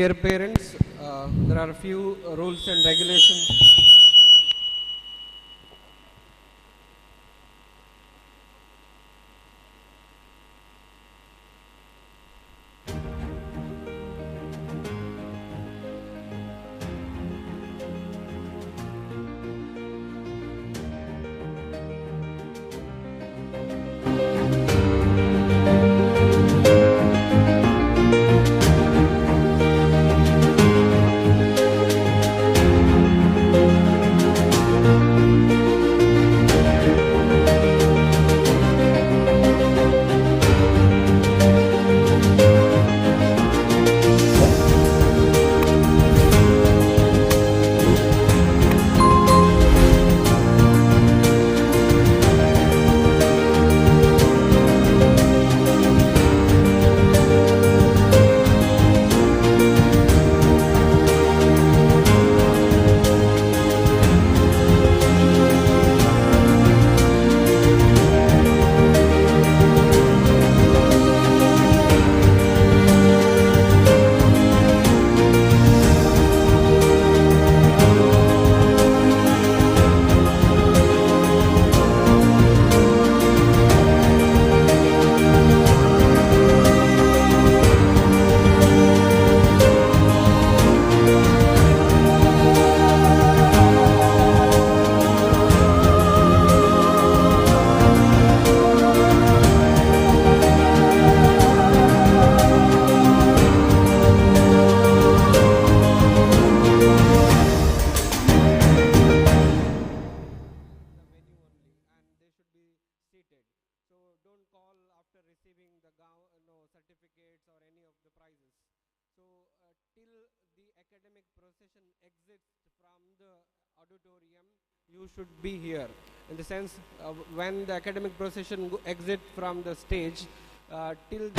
Dear parents, there are a few rules and regulations. Certificates or any of the prizes. So till the academic procession exits from the auditorium, you should be here. In the sense, when the academic procession exit from the stage, till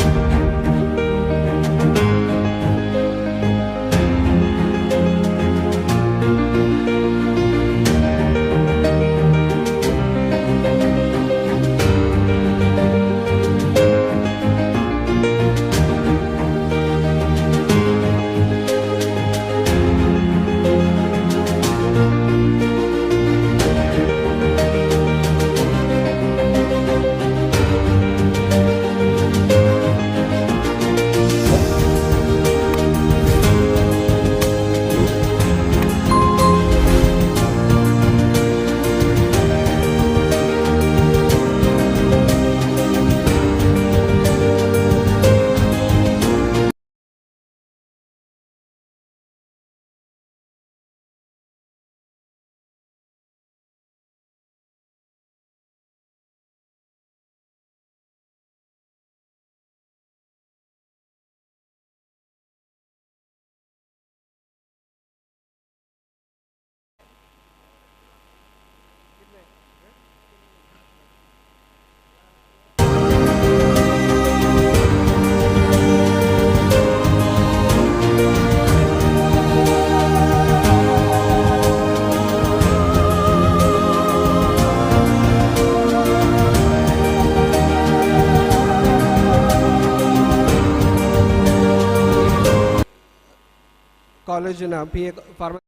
college in PA pharmacy.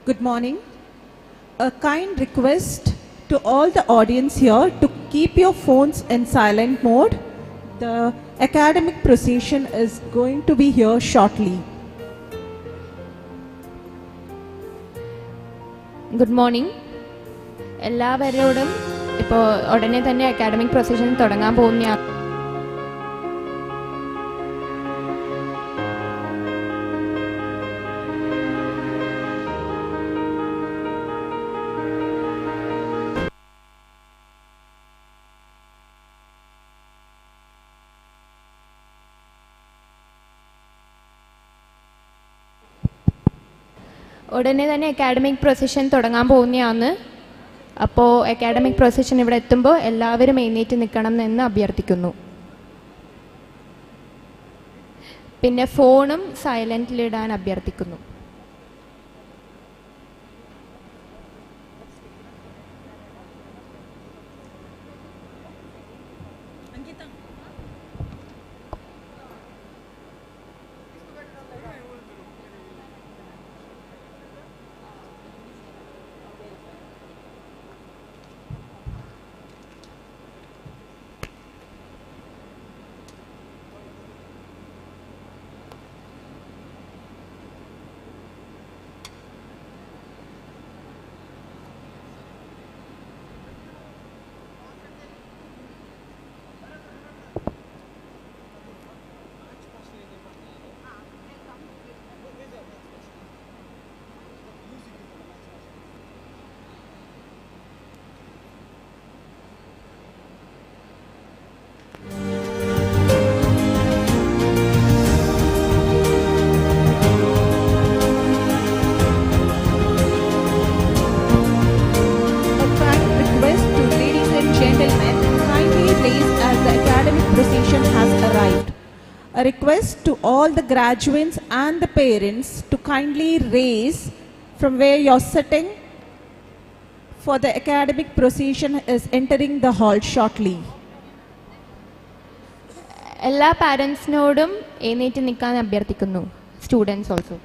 Good morning. A kind request to all the audience here to keep your phones in silent mode. The academic procession is going to be here shortly. Good morning. എല്ലാവരോടും ഇപ്പോൾ ഉടനെ തന്നെ academic procession തുടങ്ങാൻ പോകുന്ന ഉടനെ തന്നെ academic procession തുടങ്ങാൻ പോകുന്നതാണ്. അപ്പോൾ അക്കാഡമിക് പ്രൊസഷൻ ഇവിടെ എത്തുമ്പോൾ എല്ലാവരും എഴുന്നേറ്റ് നിൽക്കണം എന്ന് അഭ്യർത്ഥിക്കുന്നു. പിന്നെ ഫോണും സൈലൻറ്റിലിടാൻ അഭ്യർത്ഥിക്കുന്നു. A request to all the graduates and the parents to kindly raise from where you're sitting, for the academic procession is entering the hall shortly. എല്ലാ പാരൻസിനോടും എഴുന്നേറ്റ് നിൽക്കാൻ അഭ്യർത്ഥിക്കുന്നു. Students also.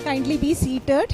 Kindly be seated.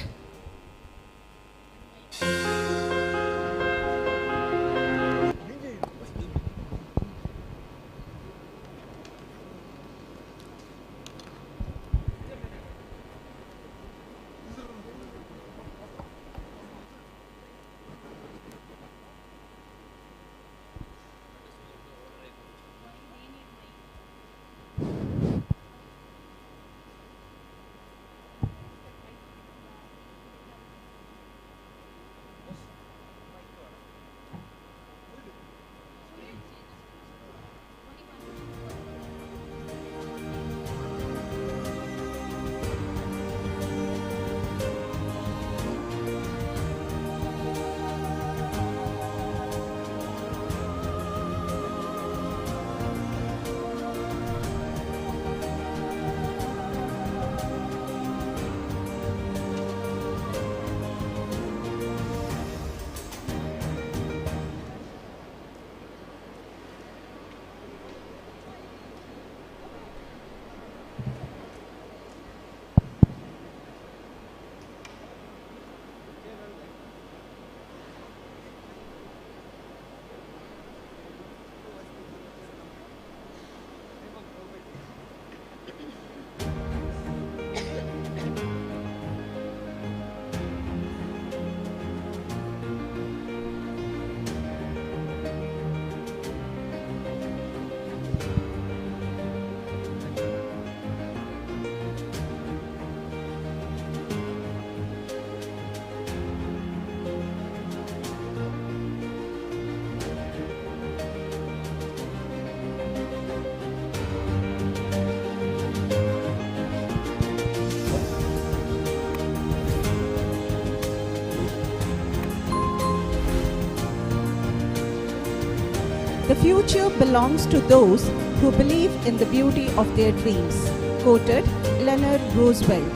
The future belongs to those who believe in the beauty of their dreams. Quoted Eleanor Roosevelt.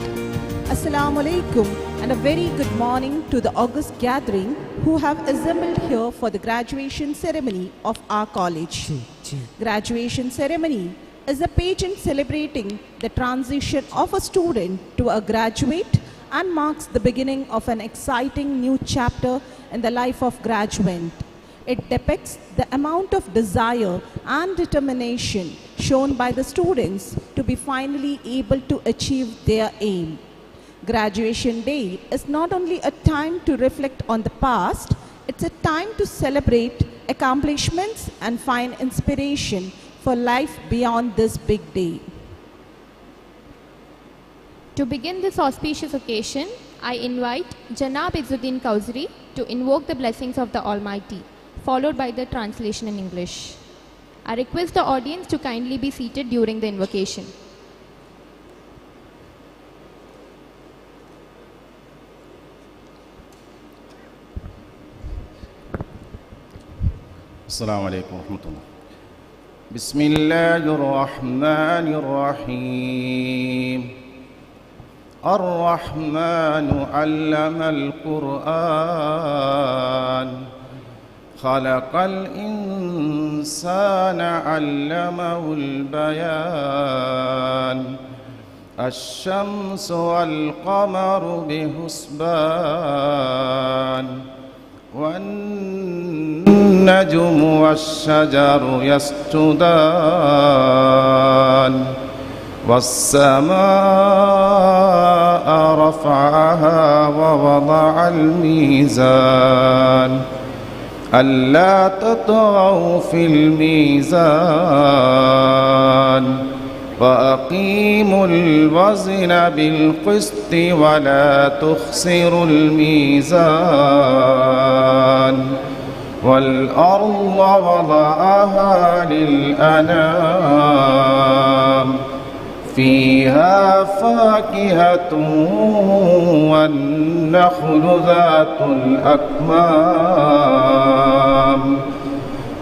Assalamu alaikum and a very good morning to the august gathering who have assembled here for the graduation ceremony of our college. Graduation ceremony is a pageant celebrating the transition of a student to a graduate and marks the beginning of an exciting new chapter in the life of graduate. It depicts the amount of desire and determination shown by the students to be finally able to achieve their aim. Graduation Day is not only a time to reflect on the past, it's a time to celebrate accomplishments and find inspiration for life beyond this big day. To begin this auspicious occasion, I invite Janab Izzuddin Kausri to invoke the blessings of the Almighty, followed by the translation in English. I request the audience to kindly be seated during the invocation. السلام عليكم ورحمة الله. بسم الله الرحمن الرحيم. الرحمن علم القرآن خلق الإنسان علمه البيان الشمس والقمر بحسبان والنجم والشجر يسجدان والسماء رفعها ووضع الميزان ألا تطغوا في الميزان وأقيموا الوزن بالقسط ولا تخسروا الميزان والأرض وضعها للأنام فيها فاكهة والنخل ذات الأكمام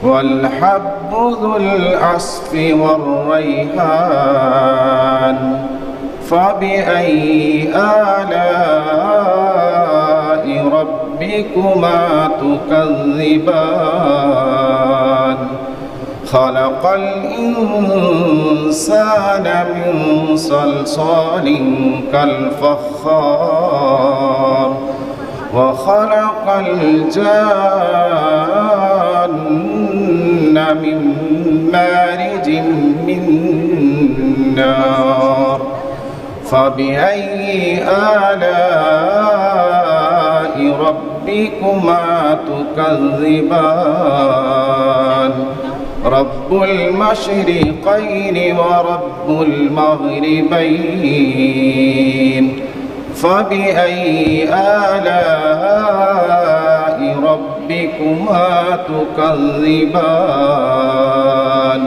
والحب ذو العصف والريحان فبأي آلاء ربكما تكذبان خلق الإنسان من صلصال كالفخار وخلق الجان من مارج من نار فبأي آلاء ربكما تكذبان رب المشرقين ورب المغربين فبأي آلاء ربكما تكذبان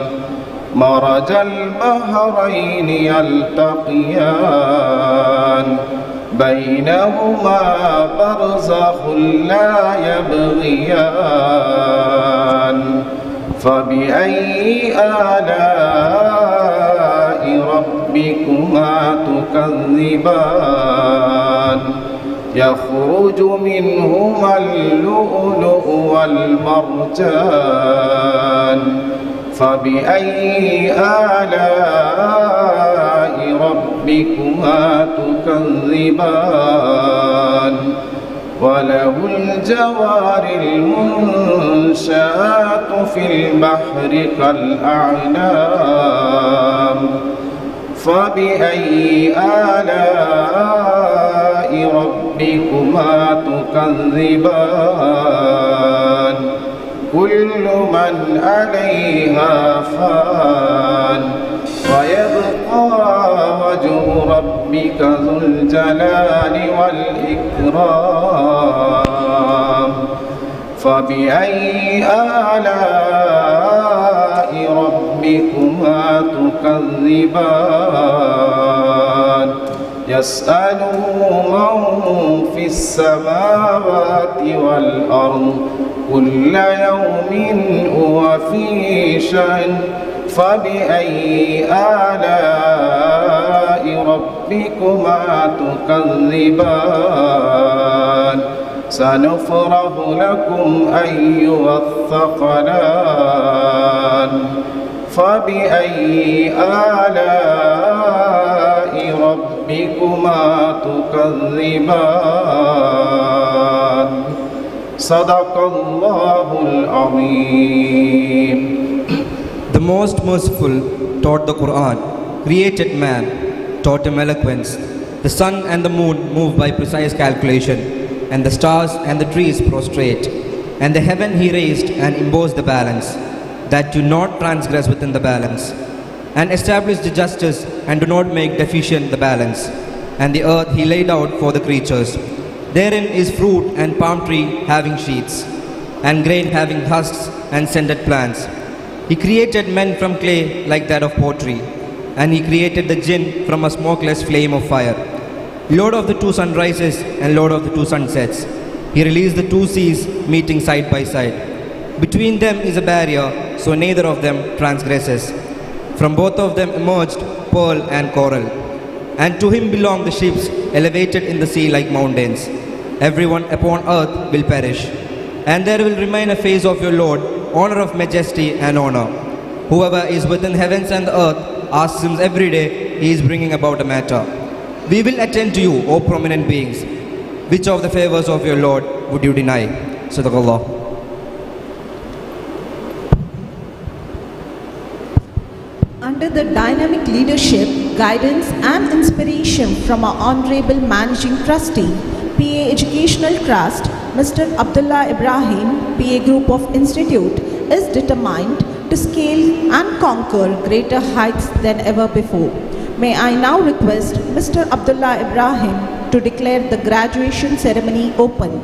مرج البحرين يلتقيان بينهما برزخ لا يبغيان فبأي آلاء ربكما تكذبان يخرج منهما اللؤلؤ والمرجان فبأي آلاء ربكما تكذبان وله الجوار المنشآت في البحر كالأعلام فبأي آلاء ربكما تكذبان كل من عليها فان ويبقى وجه ربك ذو الجلال والإكرام فبأي آلاء ربكما تكذبان يسأله من في السماوات والأرض كل يوم هو في شأن فبأي آلاء ربكما تكذبان سنفرغ لكم أيها الثقلان فبأي آلاء ربكما تكذبان صدق الله العظيم. The Most Merciful taught the Quran, created man, taught him eloquence. The sun and the moon move by precise calculation, and the stars and the trees prostrate. And the heaven he raised and imposed the balance, that do not transgress within the balance, and established the justice and do not make deficient the balance. And the earth he laid out for the creatures. Therein is fruit and palm tree having sheaths, and grain having husks and scented plants. He created men from clay like that of pottery, and he created the jinn from a smokeless flame of fire. Lord of the two sunrises and Lord of the two sunsets. He released the two seas meeting side by side. Between them is a barrier, so neither of them transgresses. From both of them emerged pearl and coral. And to him belong the ships elevated in the sea like mountains. Everyone upon earth will perish. And there will remain a face of your Lord, honor of majesty and honor. Whoever is within heavens and the earth asks him every day, he is bringing about a matter. We will attend to you, O prominent beings. Which of the favors of your Lord would you deny? Sadaqallah. Under the dynamic leadership, guidance and inspiration from our Honorable Managing Trustee, PA Educational Trust, Mr. Abdullah Ibrahim, PA Group of Institute, is determined to scale and conquer greater heights than ever before. May I now request Mr. Abdullah Ibrahim to declare the graduation ceremony open.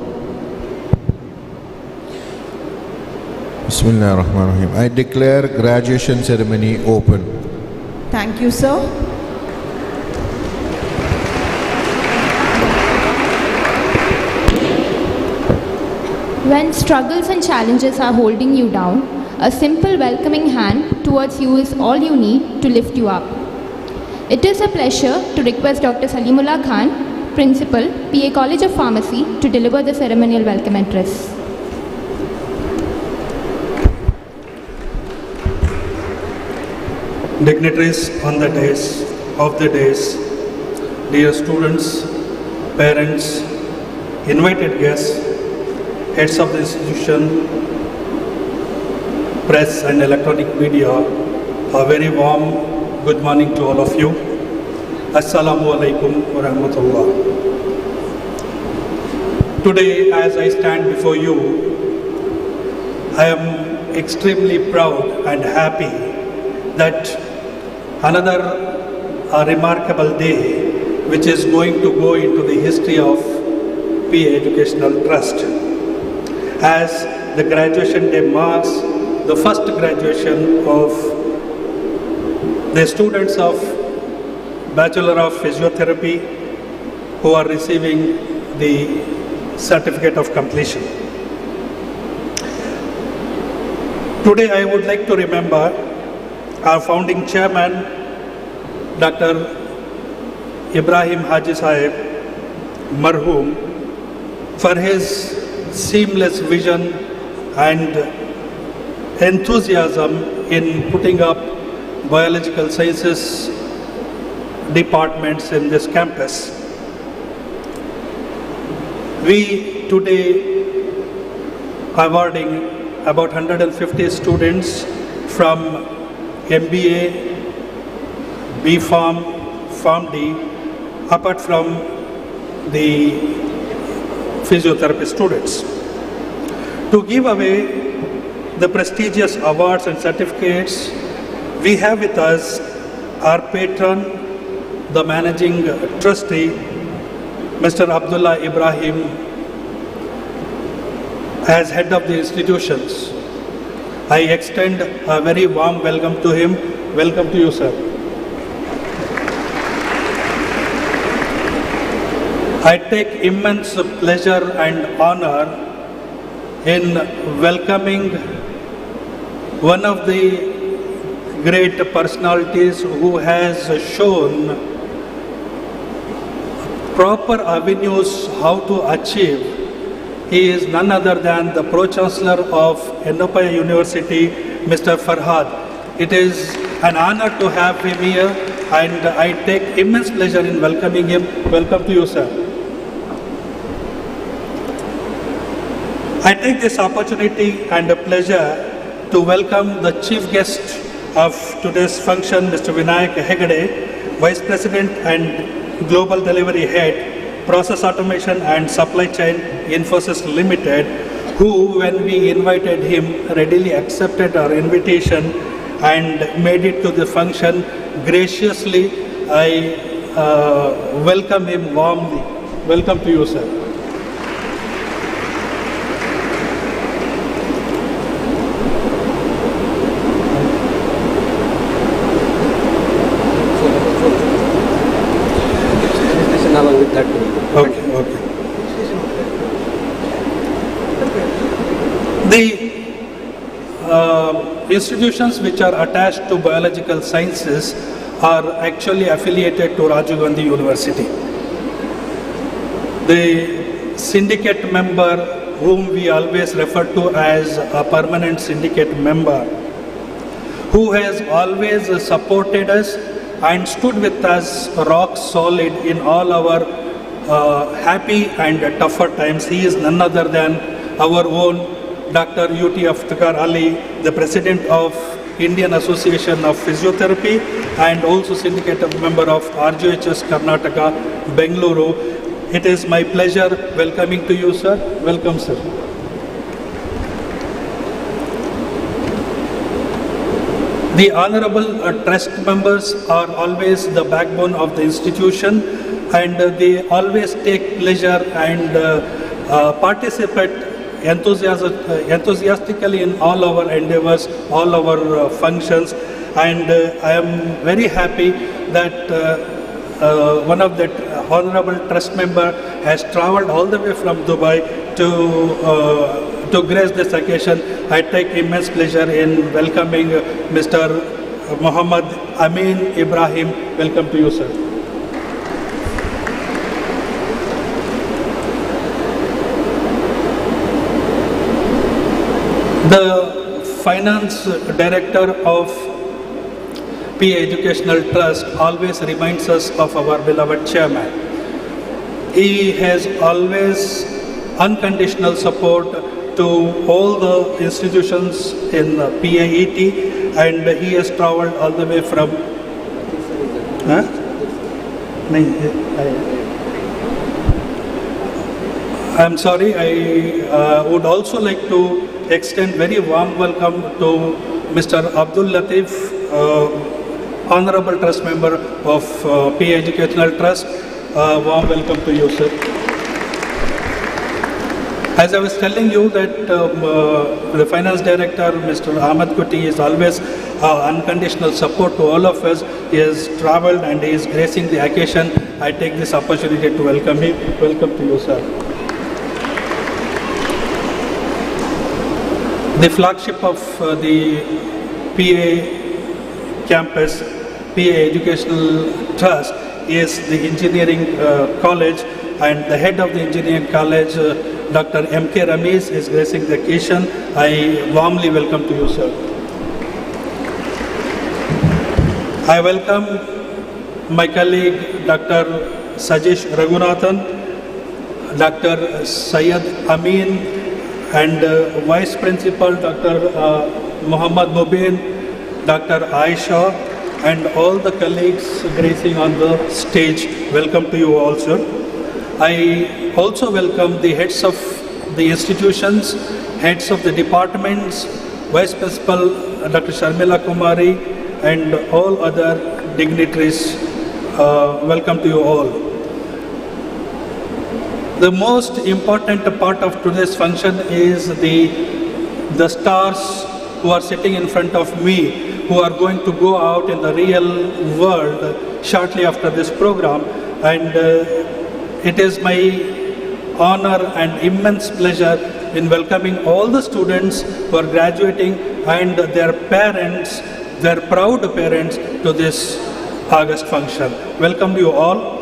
Bismillah ar-Rahman ar-Rahim. I declare graduation ceremony open. Thank you, sir. When struggles and challenges are holding you down, a simple welcoming hand towards you is all you need to lift you up. It is a pleasure to request Dr. Salimullah Khan, Principal, PA College of Pharmacy, to deliver the ceremonial welcome address. Dignitaries on the days of the days, dear students, parents, invited guests, heads of the institution, press and electronic media, a very warm good morning to all of you. Assalamu alaikum wa rahmatullah. Today, as I stand before you, I am extremely proud and happy that another remarkable day which is going to go into the history of PA Educational Trust, as the graduation day marks the first graduation of the students of Bachelor of Physiotherapy who are receiving the certificate of completion. Today I would like to remember our founding chairman, Dr. Ibrahim Haji Sahib Marhoom, for his seamless vision and enthusiasm in putting up biological sciences departments in this campus. We today are awarding about 150 students from MBA, B.Pharm, Pharm D, apart from the physiotherapy students, to give away the prestigious awards and certificates. We have with us our patron, the managing trustee, Mr. Abdullah Ibrahim, as head of the institutions. I extend a very warm welcome to him. Welcome to you, sir. I take immense pleasure and honor in welcoming one of the great personalities who has shown proper avenues how to achieve. He is none other than the Pro-Chancellor of Ennopaya University, Mr. Farhad. It is an honor to have him here, and I take immense pleasure in welcoming him. Welcome to you, sir. I take this opportunity and a pleasure to welcome the chief guest of today's function, Mr. Vinayak Hegde, Vice President and Global Delivery Head, Process Automation and Supply Chain, Infosys Limited, who, when we invited him, readily accepted our invitation and made it to the function graciously. I welcome him warmly. Welcome to you, sir. Okay. The institutions which are attached to biological sciences are actually affiliated to Rajiv Gandhi University. The syndicate member, whom we always refer to as a permanent syndicate member, who has always supported us and stood with us rock solid in all our happy and tougher times. He is none other than our own Dr. UT Aftakar Ali, the President of Indian Association of Physiotherapy and also syndicate member of RGHS Karnataka, Manglore. It is my pleasure welcoming to you, sir. Welcome, sir. The honorable trust members are always the backbone of the institution, and they always take pleasure and participate enthusiastically in all our endeavors, all our functions. And I am very happy that one of the honorable trust member has traveled all the way from Dubai to grace this occasion. I take immense pleasure in welcoming Mr. Muhammad Amin Ibrahim. Welcome to you, sir. The finance director of PA Educational Trust always reminds us of our beloved chairman. He has always unconditional support to all the institutions in PAET, and he has traveled all the way from I'm sorry, I would also like to extend very warm welcome to Mr. Abdul Latif, Honorable Trust Member of PA Educational Trust. Warm welcome to you, sir. As I was telling you that the Finance Director, Mr. Ahmad Kuti, is always unconditional support to all of us. He has travelled and he is gracing the occasion. I take this opportunity to welcome him. Welcome to you, sir. The flagship of the PA campus, PA Educational Trust, is the Engineering College, and the head of the Engineering College, Dr. M.K. Ramesh, is gracing the occasion. I warmly welcome to you, sir. I welcome my colleague, Dr. Sajesh Raghunathan, Dr. Syed Amin, and Vice Principal Dr. Muhammad Mubin, Dr. Aisha, and all the colleagues gracing on the stage. Welcome to you all, sir. I also welcome the heads of the institutions, heads of the departments, Vice Principal Dr. Sharmila Kumari, and all other dignitaries. Welcome to you all. The most important part of today's function is the stars who are sitting in front of me, who are going to go out in the real world shortly after this program. And it is my honor and immense pleasure in welcoming all the students who are graduating and their parents, their proud parents, to this August function. Welcome to you all.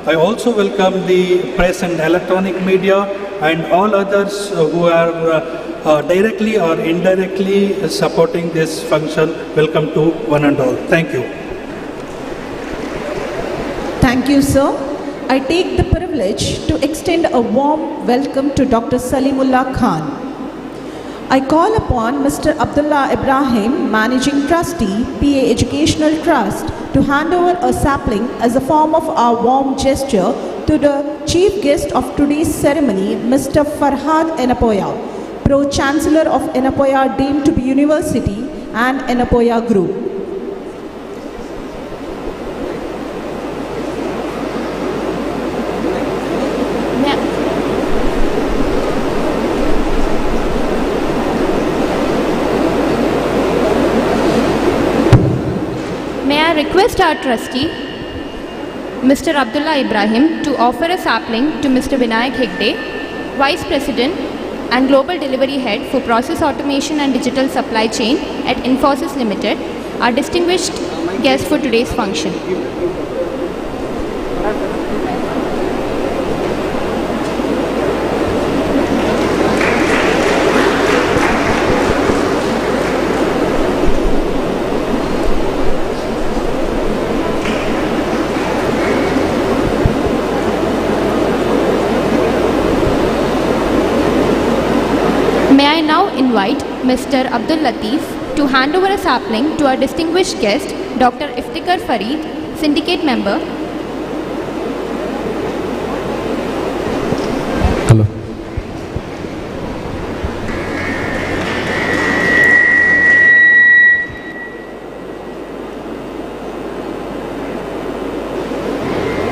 I also welcome the press and electronic media and all others who are directly or indirectly supporting this function. Welcome to one and all. Thank you. Thank you, sir. I take the privilege to extend a warm welcome to Dr. Salimullah Khan. I call upon Mr. Abdullah Ibrahim, Managing Trustee, PA Educational Trust, to hand over a sapling as a form of our warm gesture to the chief guest of today's ceremony, Mr. Farhad Enapoya, Pro-Chancellor of Enapoya deemed to be University and Enapoya Group. I request our trustee, Mr. Abdullah Ibrahim, to offer a sapling to Mr. Vinayak Hegde, Vice President and Global Delivery Head for Process Automation and Digital Supply Chain at Infosys Limited, our distinguished guest for today's function. May I now invite Mr. Abdul Latif to hand over a sapling to our distinguished guest, Dr. Iftikhar Fareed, Syndicate Member. Hello.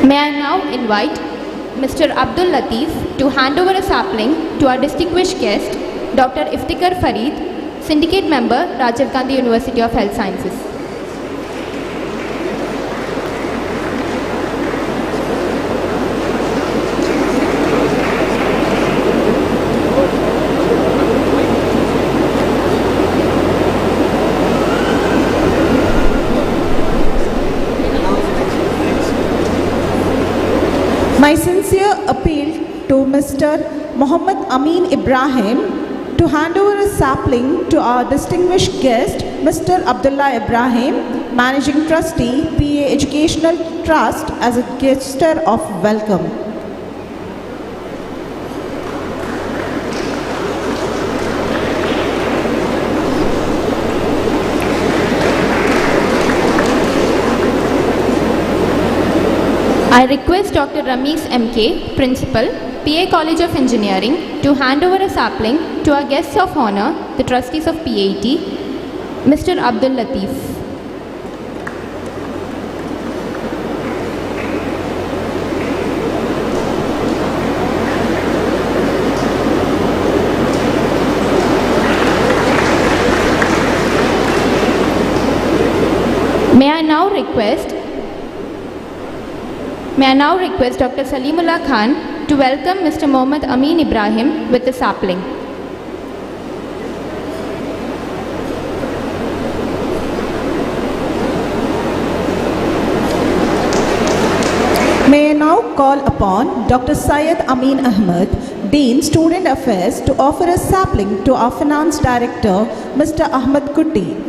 May I now invite Mr. Abdul Latif to hand over a sapling to our distinguished guest, Dr. Iftikhar Fareed, Syndicate Member, Rajiv Gandhi University of Health Sciences. My sincere appeal to Mr. Muhammad Amin Ibrahim to hand over a sapling to our distinguished guest, Mr. Abdullah Ibrahim, Managing Trustee, PA Educational Trust, as a gesture of welcome. I request Dr. Ramesh MK, Principal, PA College of Engineering, to hand over a sapling to our guests of honor, the trustees of PAT, Mr. Abdul Latif. May I now request Dr. Salimullah Khan to welcome Mr. Mohammad Amin Ibrahim with the sapling. May I now call upon Dr. Syed Amin Ahmed, Dean Student Affairs, to offer a sapling to our Finance Director, Mr. Ahmed Kutti.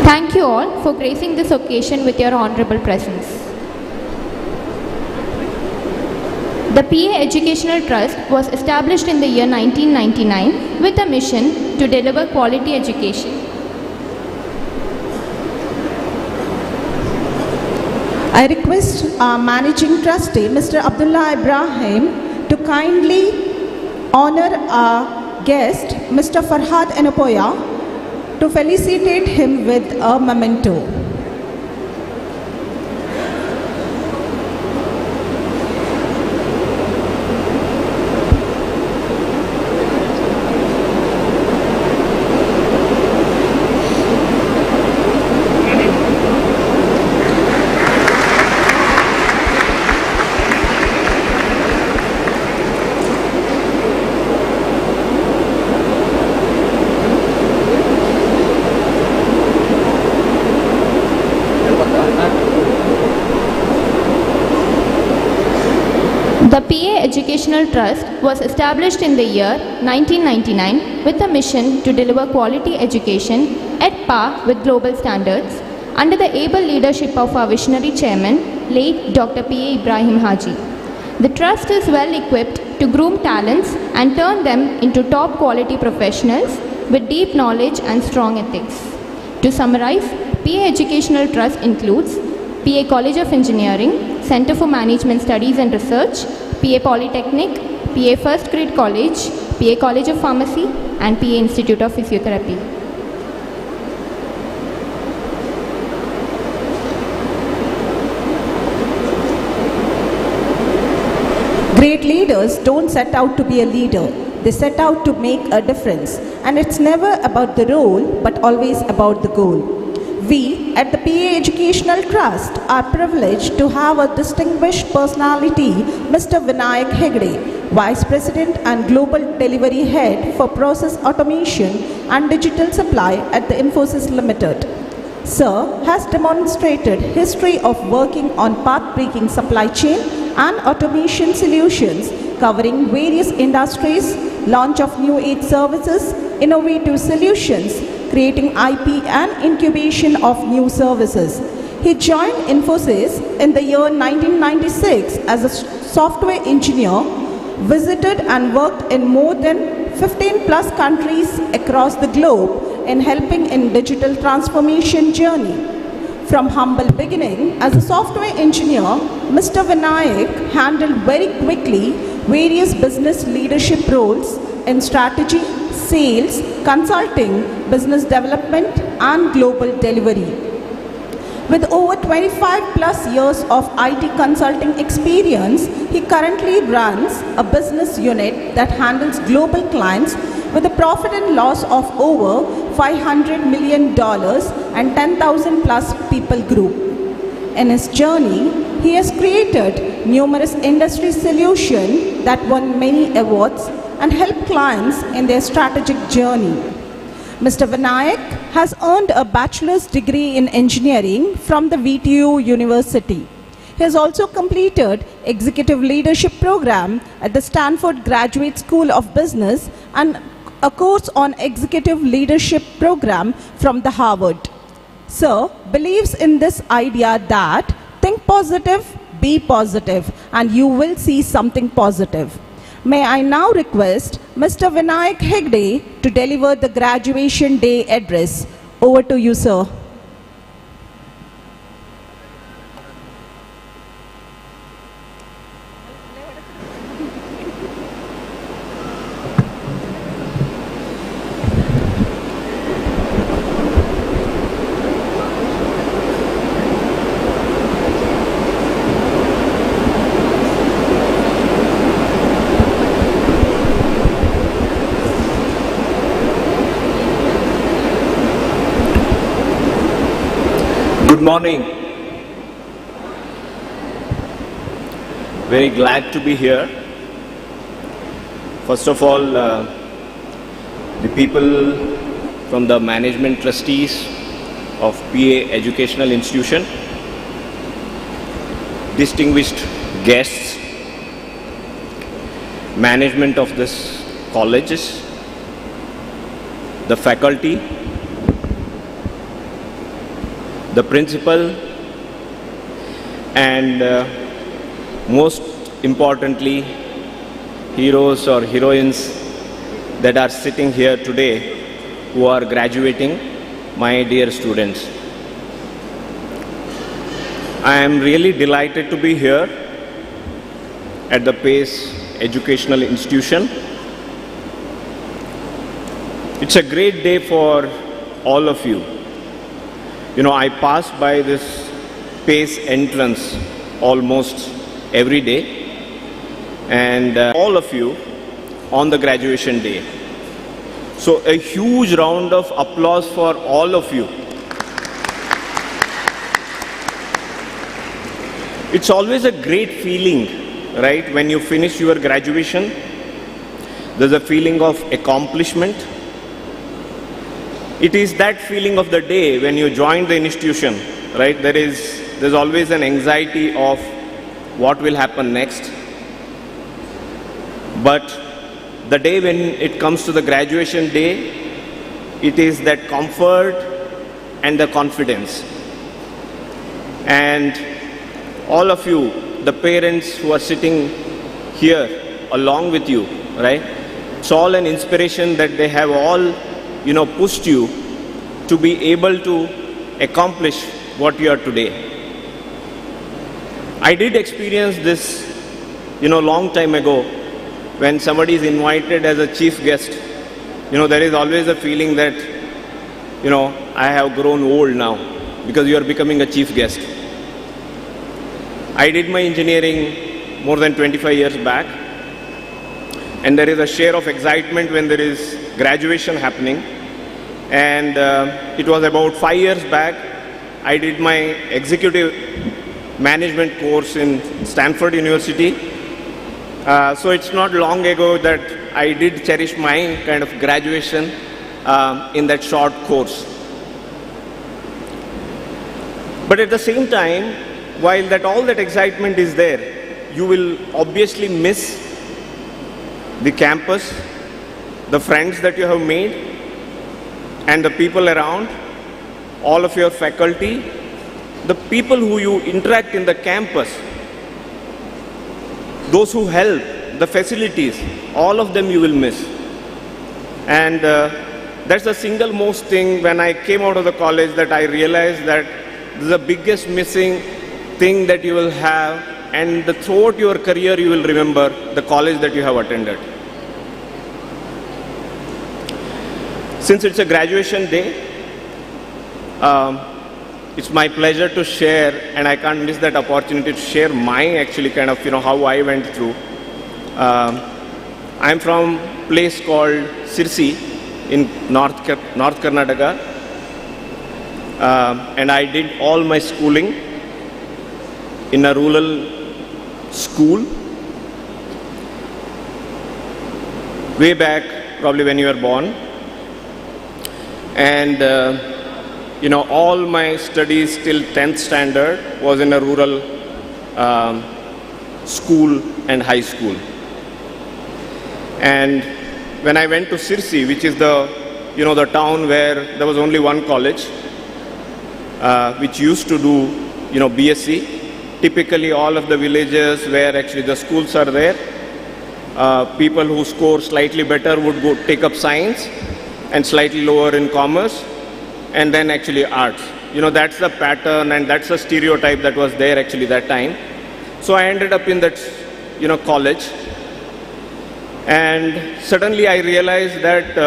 Thank you all for gracing this occasion with your honorable presence. The PA Educational Trust was established in the year 1999 with a mission to deliver quality education. I request our Managing Trustee, Mr. Abdullah Ibrahim, to kindly honor our guest, Mr. Farhad Enapoya, to felicitate him with a memento. The PA Educational Trust was established in the year 1999 with a mission to deliver quality education at par with global standards under the able leadership of our visionary chairman, late Dr. P.A. Ibrahim Haji. The trust is well equipped to groom talents and turn them into top quality professionals with deep knowledge and strong ethics. To summarize, PA Educational Trust includes PA College of Engineering, Center for Management Studies and Research, PA Polytechnic, PA First Grade College, PA College of Pharmacy, and PA Institute of Physiotherapy. Great leaders don't set out to be a leader. They set out to make a difference. And it's never about the role, but always about the goal. We at the PA Educational Trust are privileged to have a distinguished personality, Mr. Vinayak Hegde, Vice President and Global Delivery Head for Process Automation and Digital Supply at the Infosys Limited. Sir has demonstrated history of working on path-breaking supply chain and automation solutions covering various industries, launch of new age services, innovative solutions, creating IP and incubation of new services. He joined Infosys in the year 1996 as a software engineer, visited and worked in more than 15 plus countries across the globe in helping in digital transformation journey. From humble beginning as a software engineer, Mr. Vinayak handled very quickly various business leadership roles in strategy, sales, consulting, business development, and global delivery. With over 25 plus years of IT consulting experience, he currently runs a business unit that handles global clients with a profit and loss of over $500 million and 10,000 plus people group. In his journey, he has created numerous industry solutions that won many awards and help clients in their strategic journey. Mr. Vinayak has earned a bachelor's degree in engineering from the VTU University. He has also completed Executive Leadership Program at the Stanford Graduate School of Business and a course on Executive Leadership Program from the Harvard. Sir believes in this idea that think positive, be positive, and you will see something positive. May I now request Mr. Vinayak Hegde to deliver the graduation day address. Over to you, sir. Good morning. Very glad to be here. First of all, the people from the management trustees of PA Educational Institution, distinguished guests, management of this colleges, the faculty, the principal, and most importantly, heroes or heroines that are sitting here today who are graduating, my dear students. I am really delighted to be here at the PACE Educational Institution. It's a great day for all of you. You know, I pass by this PACE entrance almost every day, and all of you on the graduation day. So a huge round of applause for all of you. It's always a great feeling, right? When you finish your graduation, there's a feeling of accomplishment. It is that feeling of the day when you join the institution, right? There's always an anxiety of what will happen next. But the day when it comes to the graduation day, it is that comfort and the confidence. And all of you, the parents who are sitting here along with you, right? It's all an inspiration that they have all, pushed you to be able to accomplish what you are today. I did experience this, long time ago when somebody is invited as a chief guest. There is always a feeling that, I have grown old now because you are becoming a chief guest. I did my engineering more than 25 years back, and there is a share of excitement when there is graduation happening. And it was about 5 years back, I did my executive management course in Stanford University. So it's not long ago that I did cherish my kind of graduation in that short course. But at the same time, while all that excitement is there, you will obviously miss the campus, the friends that you have made, and the people around, all of your faculty, the people who you interact in the campus, those who help, the facilities, all of them you will miss. And that's the single most thing when I came out of the college that I realized that the biggest missing thing that you will have, and throughout your career you will remember the college that you have attended. Since it's a graduation day, it's my pleasure to share, and I can't miss that opportunity to share my actually kind of, how I went through. I'm from a place called Sirsi in North Karnataka, and I did all my schooling in a rural school way back, probably when you were born. And all my studies till 10th standard was in a rural school and high school. And when I went to Sirsi, which is the town where there was only one college, which used to do, BSc. Typically all of the villages where actually the schools are there, people who score slightly better would go take up science, and slightly lower in commerce, and then actually arts. That's the pattern and that's the stereotype that was there actually that time. So I ended up in that, college. And suddenly I realized that,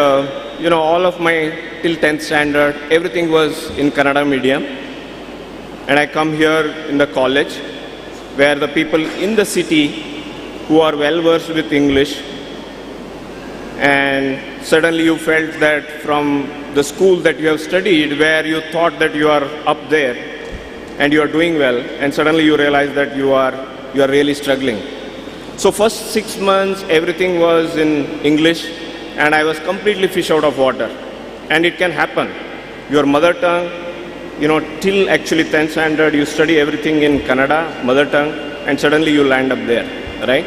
all of my till 10th standard, everything was in Kannada medium. And I come here in the college where the people in the city who are well versed with English, and suddenly you felt that from the school that you have studied, where you thought that you are up there and you are doing well, and suddenly you realize that you are really struggling. So first 6 months everything was in English, and I was completely fish out of water. And it can happen. Your mother tongue, till actually 10th standard you study everything in Kannada, mother tongue, and suddenly you land up there, right?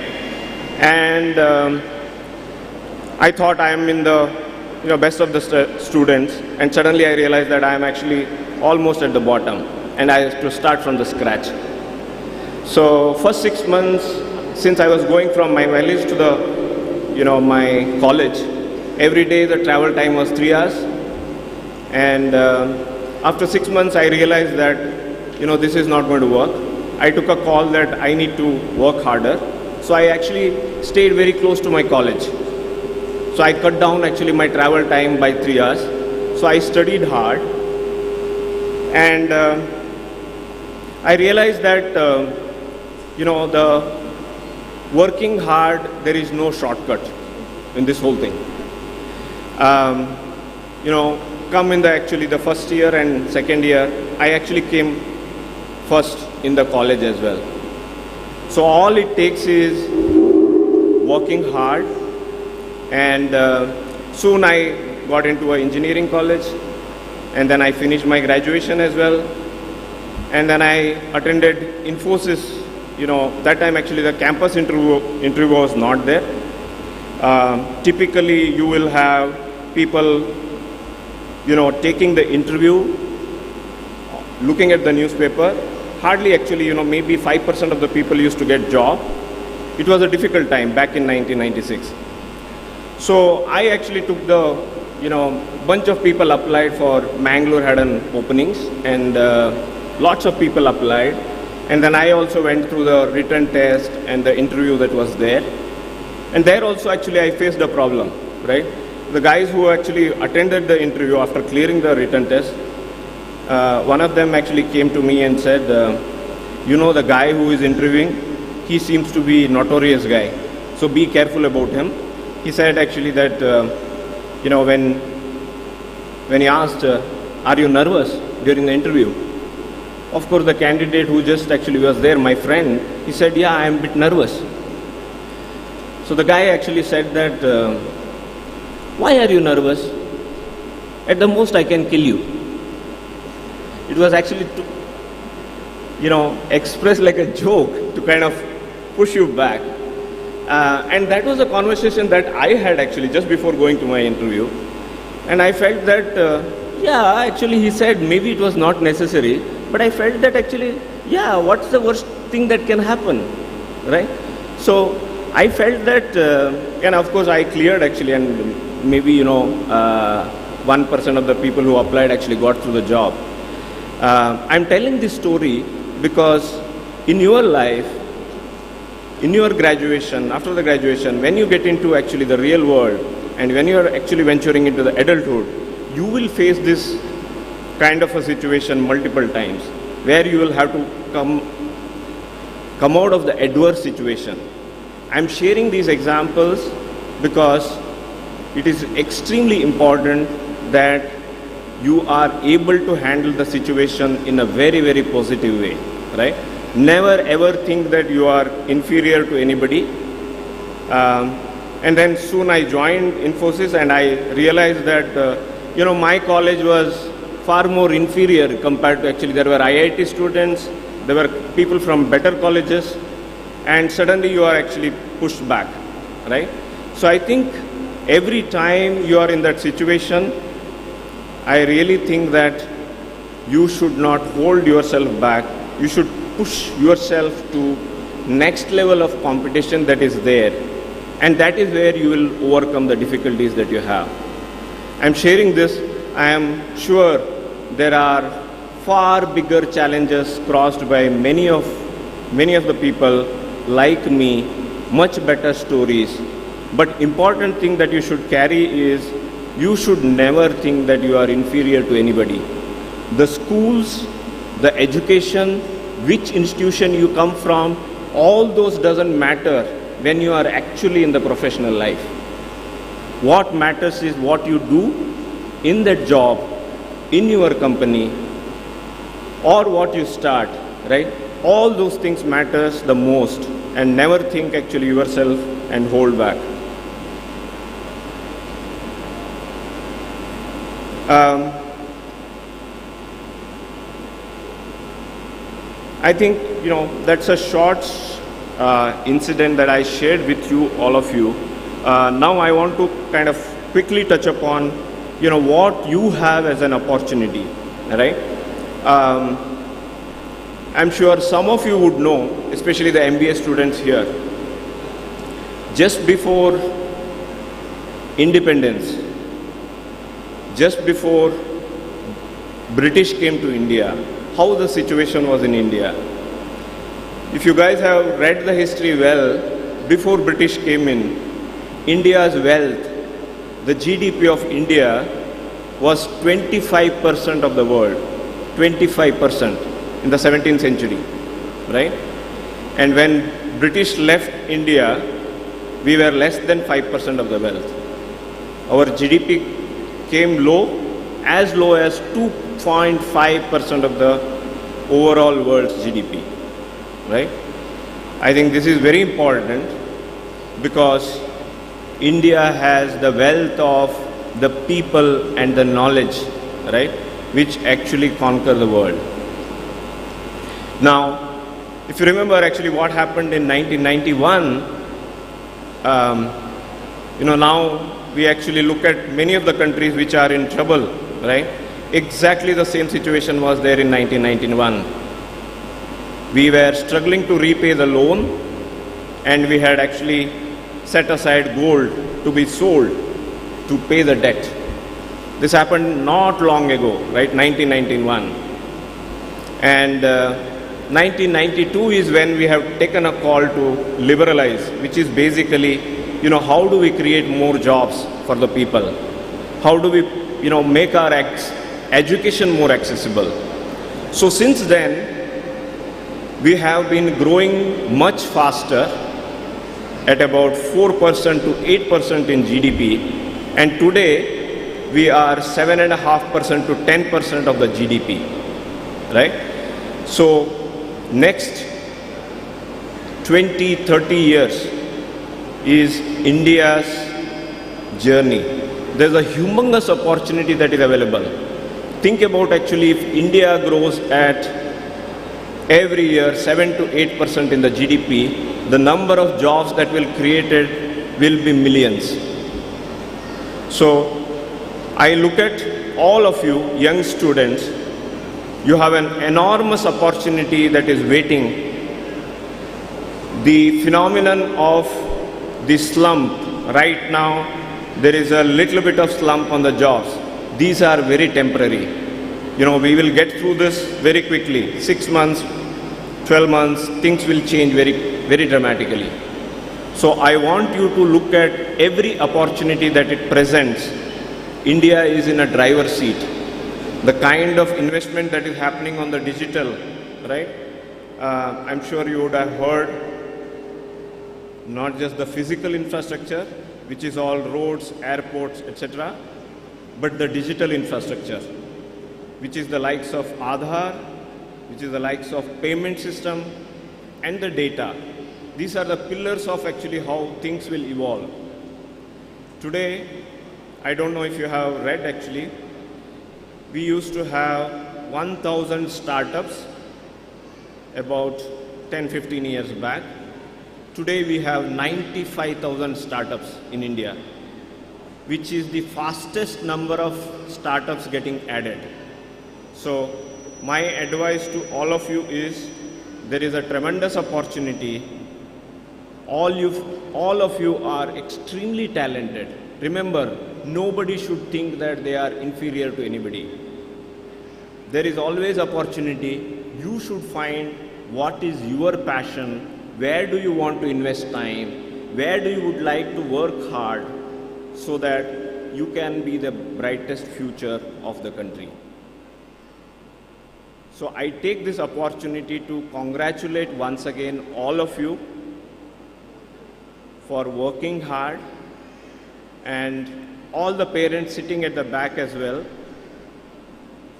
And I thought I am in the best of the students, and suddenly I realized that I am actually almost at the bottom, and I have to start from the scratch. So first 6 months, since I was going from my village to the my college, every day the travel time was 3 hours, and after 6 months I realized that this is not going to work. I took a call that I need to work harder, so I actually stayed very close to my college. So I cut down actually my travel time by 3 hours. So I studied hard, and I realized that the working hard, there is no shortcut in this whole thing. Come in the first year and second year, I actually came first in the college as well. So all it takes is working hard. And soon I got into an engineering college, and then I finished my graduation as well. And then I attended Infosys. That time actually the campus interview was not there. Typically, you will have people, taking the interview, looking at the newspaper. Hardly actually, maybe 5% of the people used to get job. It was a difficult time back in 1996. So I actually took the, bunch of people applied for Manglore had an openings, and lots of people applied. And then I also went through the written test and the interview that was there. And there also actually I faced a problem, right? The guys who actually attended the interview after clearing the written test, one of them actually came to me and said, the guy who is interviewing, he seems to be a notorious guy. So be careful about him. He said actually that, when he asked, are you nervous during the interview? Of course, the candidate who just actually was there, my friend, he said, yeah, I am a bit nervous. So the guy actually said that, why are you nervous? At the most, I can kill you. It was actually, expressed like a joke to kind of push you back. And that was a conversation that I had actually just before going to my interview. And I felt that, actually he said maybe it was not necessary, but I felt that actually, what's the worst thing that can happen, right? So I felt that, and of course I cleared actually, and maybe, 1% of the people who applied actually got through the job. I'm telling this story because in your life, in your graduation, after the graduation, when you get into actually the real world, and when you are actually venturing into the adulthood, you will face this kind of a situation multiple times, where you will have to come out of the adverse situation. I'm sharing these examples because it is extremely important that you are able to handle the situation in a very, very positive way, right? Never ever think that you are inferior to anybody. And then soon I joined Infosys, and I realized that, my college was far more inferior compared to actually, there were IIT students, there were people from better colleges, and suddenly you are actually pushed back, right? So I think every time you are in that situation, I really think that you should not hold yourself back. You should push yourself to next level of competition that is there. And that is where you will overcome the difficulties that you have. I'm sharing this. I am sure there are far bigger challenges crossed by many of the people like me, much better stories. But important thing that you should carry is you should never think that you are inferior to anybody. The schools, the education, which institution you come from, all those doesn't matter when you are actually in the professional life. What matters is what you do in that job, in your company, or what you start, right? All those things matters the most, and never think actually yourself and hold back. I think, that's a short incident that I shared with you, all of you. Now I want to kind of quickly touch upon, what you have as an opportunity, right? I'm sure some of you would know, especially the MBA students here, just before independence, just before British came to India, how the situation was in India. If you guys have read the history well, before British came in, India's wealth, the GDP of India was 25% of the world, 25% in the 17th century, right? And when British left India, we were less than 5% of the wealth. Our GDP came low as 2.5% of the overall world's GDP, right? I think this is very important because India has the wealth of the people and the knowledge, right, which actually conquer the world. Now, if you remember actually what happened in 1991, Now we actually look at many of the countries which are in trouble, right? Exactly the same situation was there in 1991. We were struggling to repay the loan, and we had actually set aside gold to be sold to pay the debt. This happened not long ago, right? 1991. And 1992 is when we have taken a call to liberalize, which is basically, how do we create more jobs for the people? How do we, make our education more accessible? So since then, we have been growing much faster at about 4% to 8% in GDP, and today we are 7.5% to 10% of the GDP, right? So next 20-30 years is India's journey. There's a humongous opportunity that is available. Think about actually if India grows at every year 7 to 8% in the GDP, the number of jobs that will created will be millions. So I look at all of you young students, you have an enormous opportunity that is waiting. The phenomenon of the slump, right now there is a little bit of slump on the jobs. These are very temporary. We will get through this very quickly. 6 months, 12 months, things will change very, very dramatically. So I want you to look at every opportunity that it presents. India is in a driver's seat. The kind of investment that is happening on the digital, right? I'm sure you would have heard not just the physical infrastructure, which is all roads, airports, etc., but the digital infrastructure, which is the likes of Aadhaar, which is the likes of payment system, and the data. These are the pillars of actually how things will evolve. Today, I don't know if you have read actually, we used to have 1,000 startups about 10-15 years back. Today we have 95,000 startups in India, which is the fastest number of startups getting added. So my advice to all of you is, there is a tremendous opportunity. All of you are extremely talented. Remember, nobody should think that they are inferior to anybody. There is always opportunity. You should find what is your passion, where do you want to invest time, where do you would like to work hard so that you can be the brightest future of the country. So I take this opportunity to congratulate once again all of you for working hard, and all the parents sitting at the back as well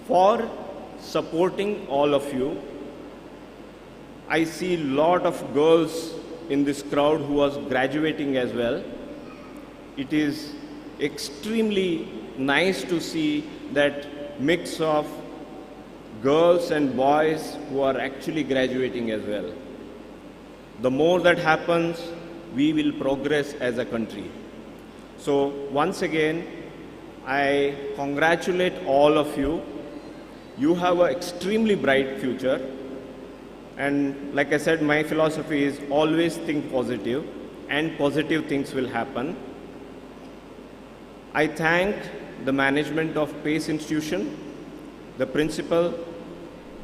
for supporting all of you. I see a lot of girls in this crowd who was graduating as well. It is extremely nice to see that mix of girls and boys who are actually graduating as well. The more that happens, we will progress as a country. So once again, I congratulate all of you. You have an extremely bright future. And like I said, my philosophy is always think positive, and positive things will happen. I thank the management of PACE Institution, the principal,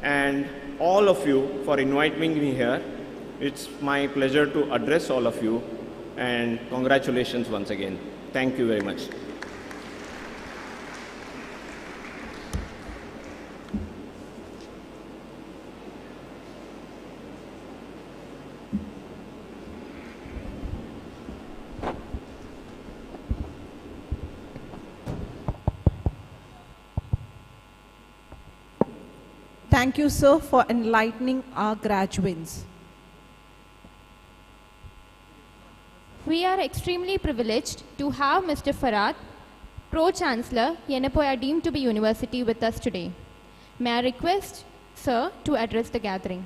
and all of you for inviting me here. It's my pleasure to address all of you, and congratulations once again. Thank you very much. Thank you, sir, for enlightening our graduates. We are extremely privileged to have Mr. Farad, Pro-Chancellor, Yenapoya deemed to be University, with us today. May I request, sir, to address the gathering.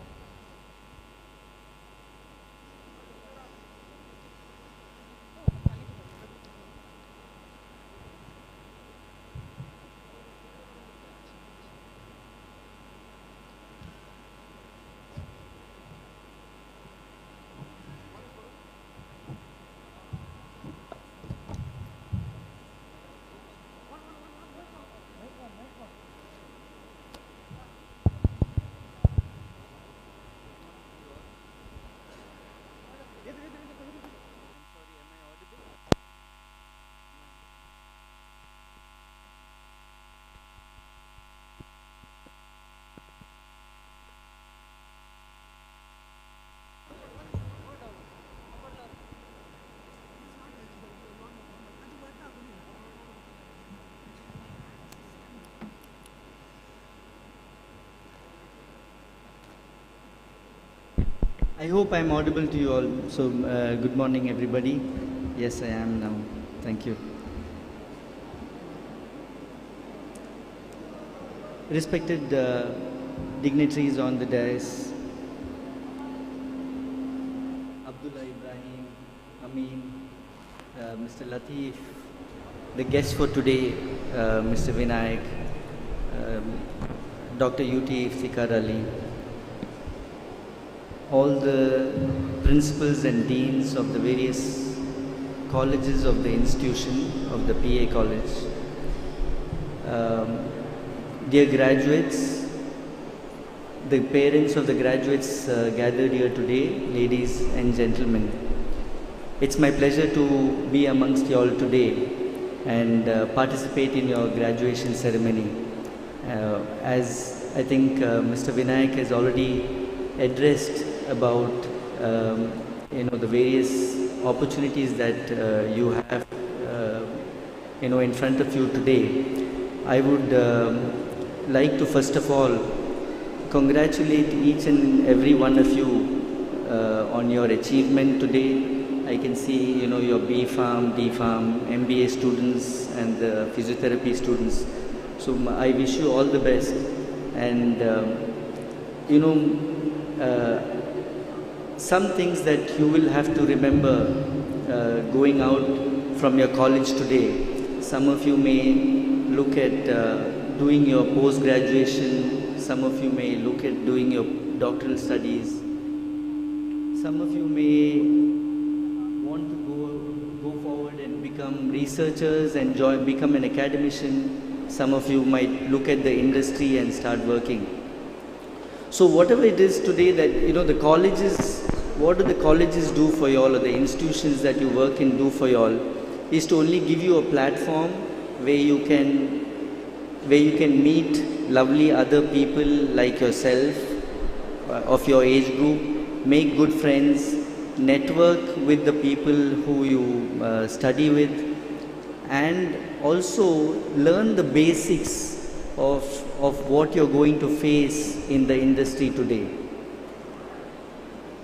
I hope I'm audible to you all. So, good morning, everybody. Yes, I am now. Thank you. Respected dignitaries on the dais, Abdullah Ibrahim, Amin, Mr. Latif, the guests for today, Mr. Vinayak, Dr. UT Iftikhar Ali, all the principals and deans of the various colleges of the institution of the PA College, dear graduates, the parents of the graduates gathered here today, ladies and gentlemen. It's my pleasure to be amongst you all today and participate in your graduation ceremony. As I think Mr. Vinayak has already addressed about the various opportunities that you have in front of you today, I would like to first of all congratulate each and every one of you on your achievement today. I can see your B Pharm, D Pharm, MBA students and the physiotherapy students. So I wish you all the best, and some things that you will have to remember going out from your college today. Some of you may look at doing your post-graduation, some of you may look at doing your doctoral studies, some of you may want to go forward and become researchers and become an academician, some of you might look at the industry and start working. So whatever it is today that, the colleges, what do the colleges do for you all, or the institutions that you work in do for you all, is to only give you a platform where you can meet lovely other people like yourself, of your age group, make good friends, network with the people who you study with, and also learn the basics of what you're going to face in the industry today.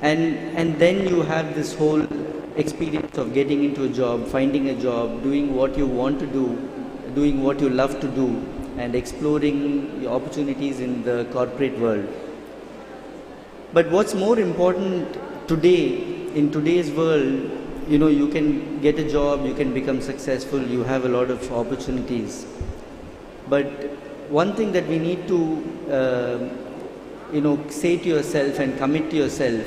And then you have this whole experience of getting into a job, finding a job, doing what you want to do, doing what you love to do, and exploring the opportunities in the corporate world. But what's more important today, in today's world, you can get a job, you can become successful, you have a lot of opportunities. But one thing that we need to, say to yourself and commit to yourself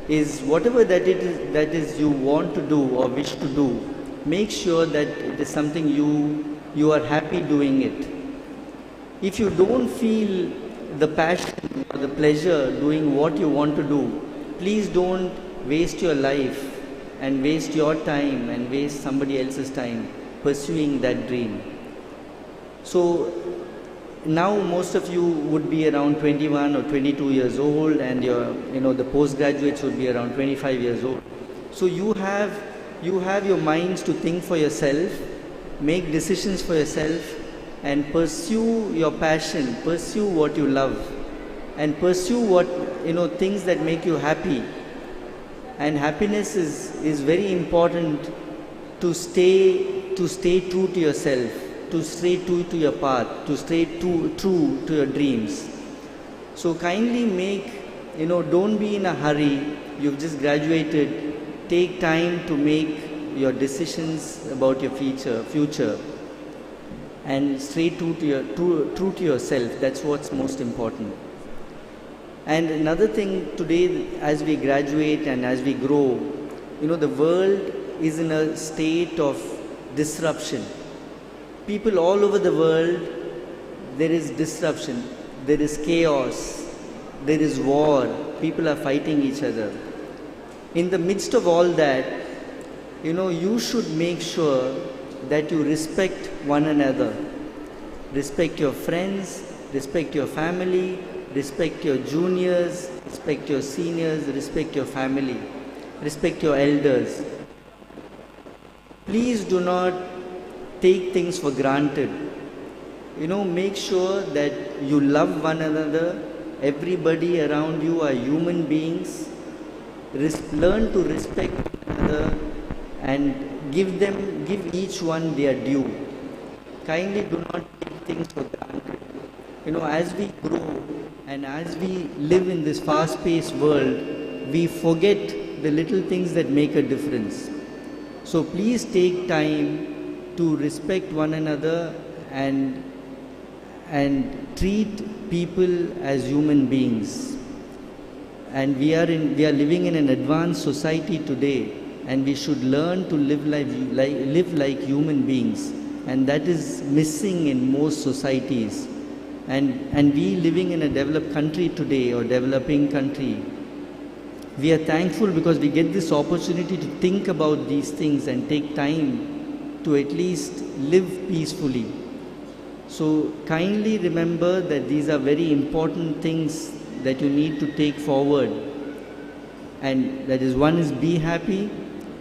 is whatever that is you want to do or wish to do, make sure that it is something you are happy doing it. If you don't feel the passion or the pleasure doing what you want to do, please don't waste your life and waste your time and waste somebody else's time pursuing that dream. So now most of you would be around 21 or 22 years old, and the postgraduates would be around 25 years old. So you have your minds to think for yourself, make decisions for yourself, and pursue your passion, pursue what you love, and pursue what things that make you happy. And happiness is very important to stay true to yourself, to stay true to your path, to stay true to your dreams. So kindly don't be in a hurry. You've just graduated. Take time to make your decisions about your future, and stay true to yourself. That's what's most important. And another thing today, as we graduate and as we grow, the world is in a state of disruption. People all over the world, there is disruption, there is chaos, there is war, people are fighting each other. In the midst of all that, you should make sure that you respect one another. Respect your friends, respect your family, respect your juniors, respect your seniors, respect your family, respect your elders. Please do not take things for granted. Make sure that you love one another. Everybody around you are human beings, learn to respect one another and give each one their due. Kindly do not take things for granted. As we grow and as we live in this fast-paced world, we forget the little things that make a difference. So please take time to respect one another and treat people as human beings. And we are living in an advanced society today, and we should learn to live like human beings, and that is missing in most societies. And we living in a developed country today, or developing country, we are thankful because we get this opportunity to think about these things and take time to at least live peacefully. So kindly remember that these are very important things that you need to take forward. And that is, one is be happy,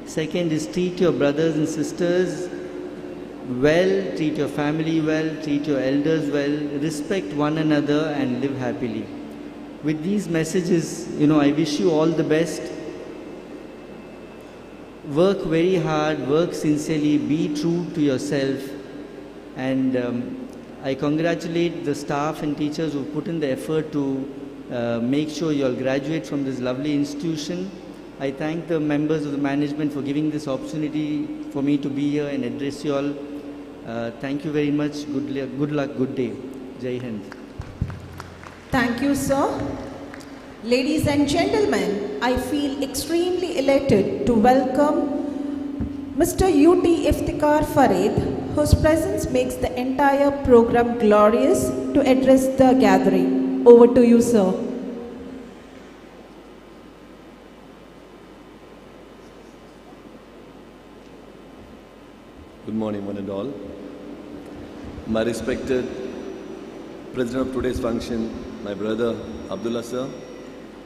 second is treat your brothers and sisters well, treat your family well, treat your elders well, respect one another and live happily. With these messages, I wish you all the best. Work very hard, work sincerely, be true to yourself, and I congratulate the staff and teachers who put in the effort to make sure you all graduate from this lovely institution. I thank the members of the management for giving this opportunity for me to be here and address you all. Thank you very much. Good luck, good day. Jai Hind. Thank you, sir. Ladies and gentlemen, I feel extremely elated to welcome Mr. UT Iftikhar Farid, whose presence makes the entire program glorious, to address the gathering. Over to you, sir. Good morning, one and all. My respected President of today's function, my brother Abdullah sir,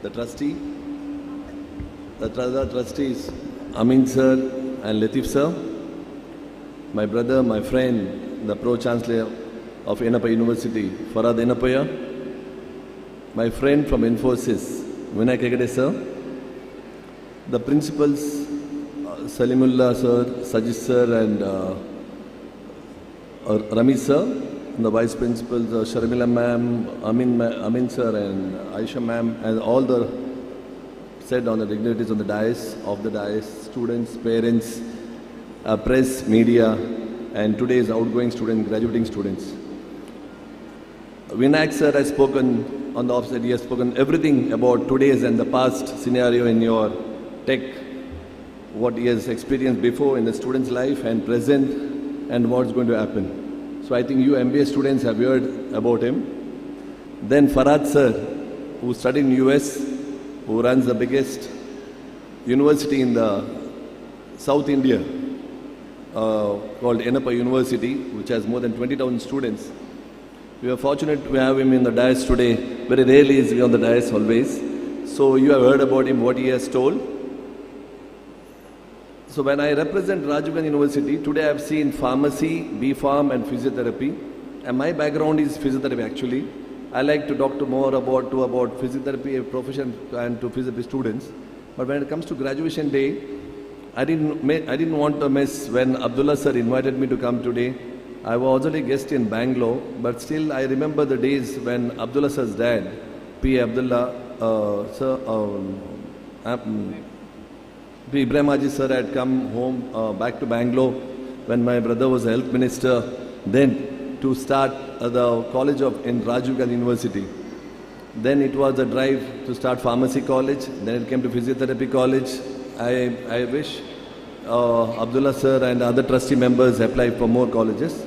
the trustee, the other trustees Amin sir and Latif sir, my brother, my friend, the Pro-Chancellor of Enappa University, Farad Enapaya, my friend from Infosys, Vinay Kegade sir, the principals Salimullah sir, Sajid sir and Ramesh sir, the vice principals Sharmila ma'am, Amin sir and Aisha ma'am, and all the said on the dignitaries on the dais, students, parents, press, media, and today's outgoing students, graduating students. Vinayak sir has spoken on the offset, he has spoken everything about today's and the past scenario in your tech, what he has experienced before in the student's life and present and what's going to happen. So I think you MBA students have heard about him. Then Farad sir, who studied in US, who runs the biggest university in the South India, called Enappa University, which has more than 20,000 students. We are fortunate to have him in the dais today. Very rarely is he on the dais always. So you have heard about him, what he has told. So when I represent Rajiv Gandhi University, today I have seen pharmacy, B.Pharm and physiotherapy. And my background is physiotherapy actually. I like to talk more about physiotherapy, a profession, and to physiotherapy students. But when it comes to graduation day, I didn't want to miss when Abdullah sir invited me to come today. I was already a guest in Bangalore, but still I remember the days when Abdullah sir's dad, P. Abdullah, P. Ibrahim Haji sir had come home back to Bangalore when my brother was a health minister, then to start the college in Rajiv Gandhi University. Then it was a drive to start pharmacy college, then it came to physiotherapy college. I wish Abdullah sir and other trustee members apply for more colleges.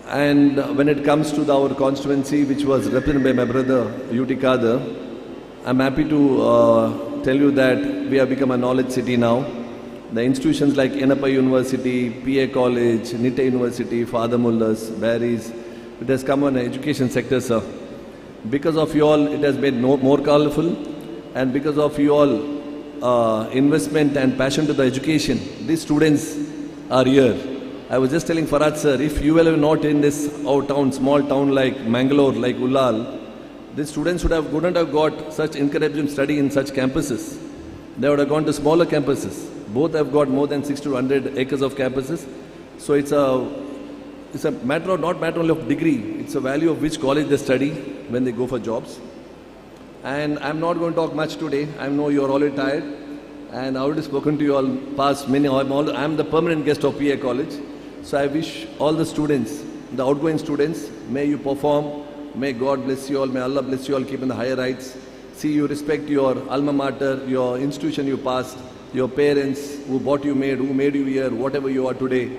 And when it comes to our constituency, which was represented by my brother UT Kader, I'm happy to tell you that we have become a knowledge city now. The institutions like Enappa University, PA College, Nita University, Father Mullahs, Barry's, it has come on the education sector, sir. Because of you all, it has been more colorful, and because of you all investment and passion to the education, these students are here. I was just telling Farad sir, if you were not in this small town like Manglore, like Ullal, these students couldn't have got such encouraging study in such campuses. they would have gone to smaller campuses. Both have got more than 60 to 100 acres of campuses. So it's a matter of, not matter only of degree, it's a value of which college they study when they go for jobs. And I'm not going to talk much today. I know you're already tired. And I've already spoken to you all past many, I'm the permanent guest of PA College. So I wish all the students, the outgoing students, may you perform, may God bless you all, may Allah bless you all, keep in the higher heights. See, you respect your alma mater, your institution you passed, your parents who bought you made, who made you here, whatever you are today.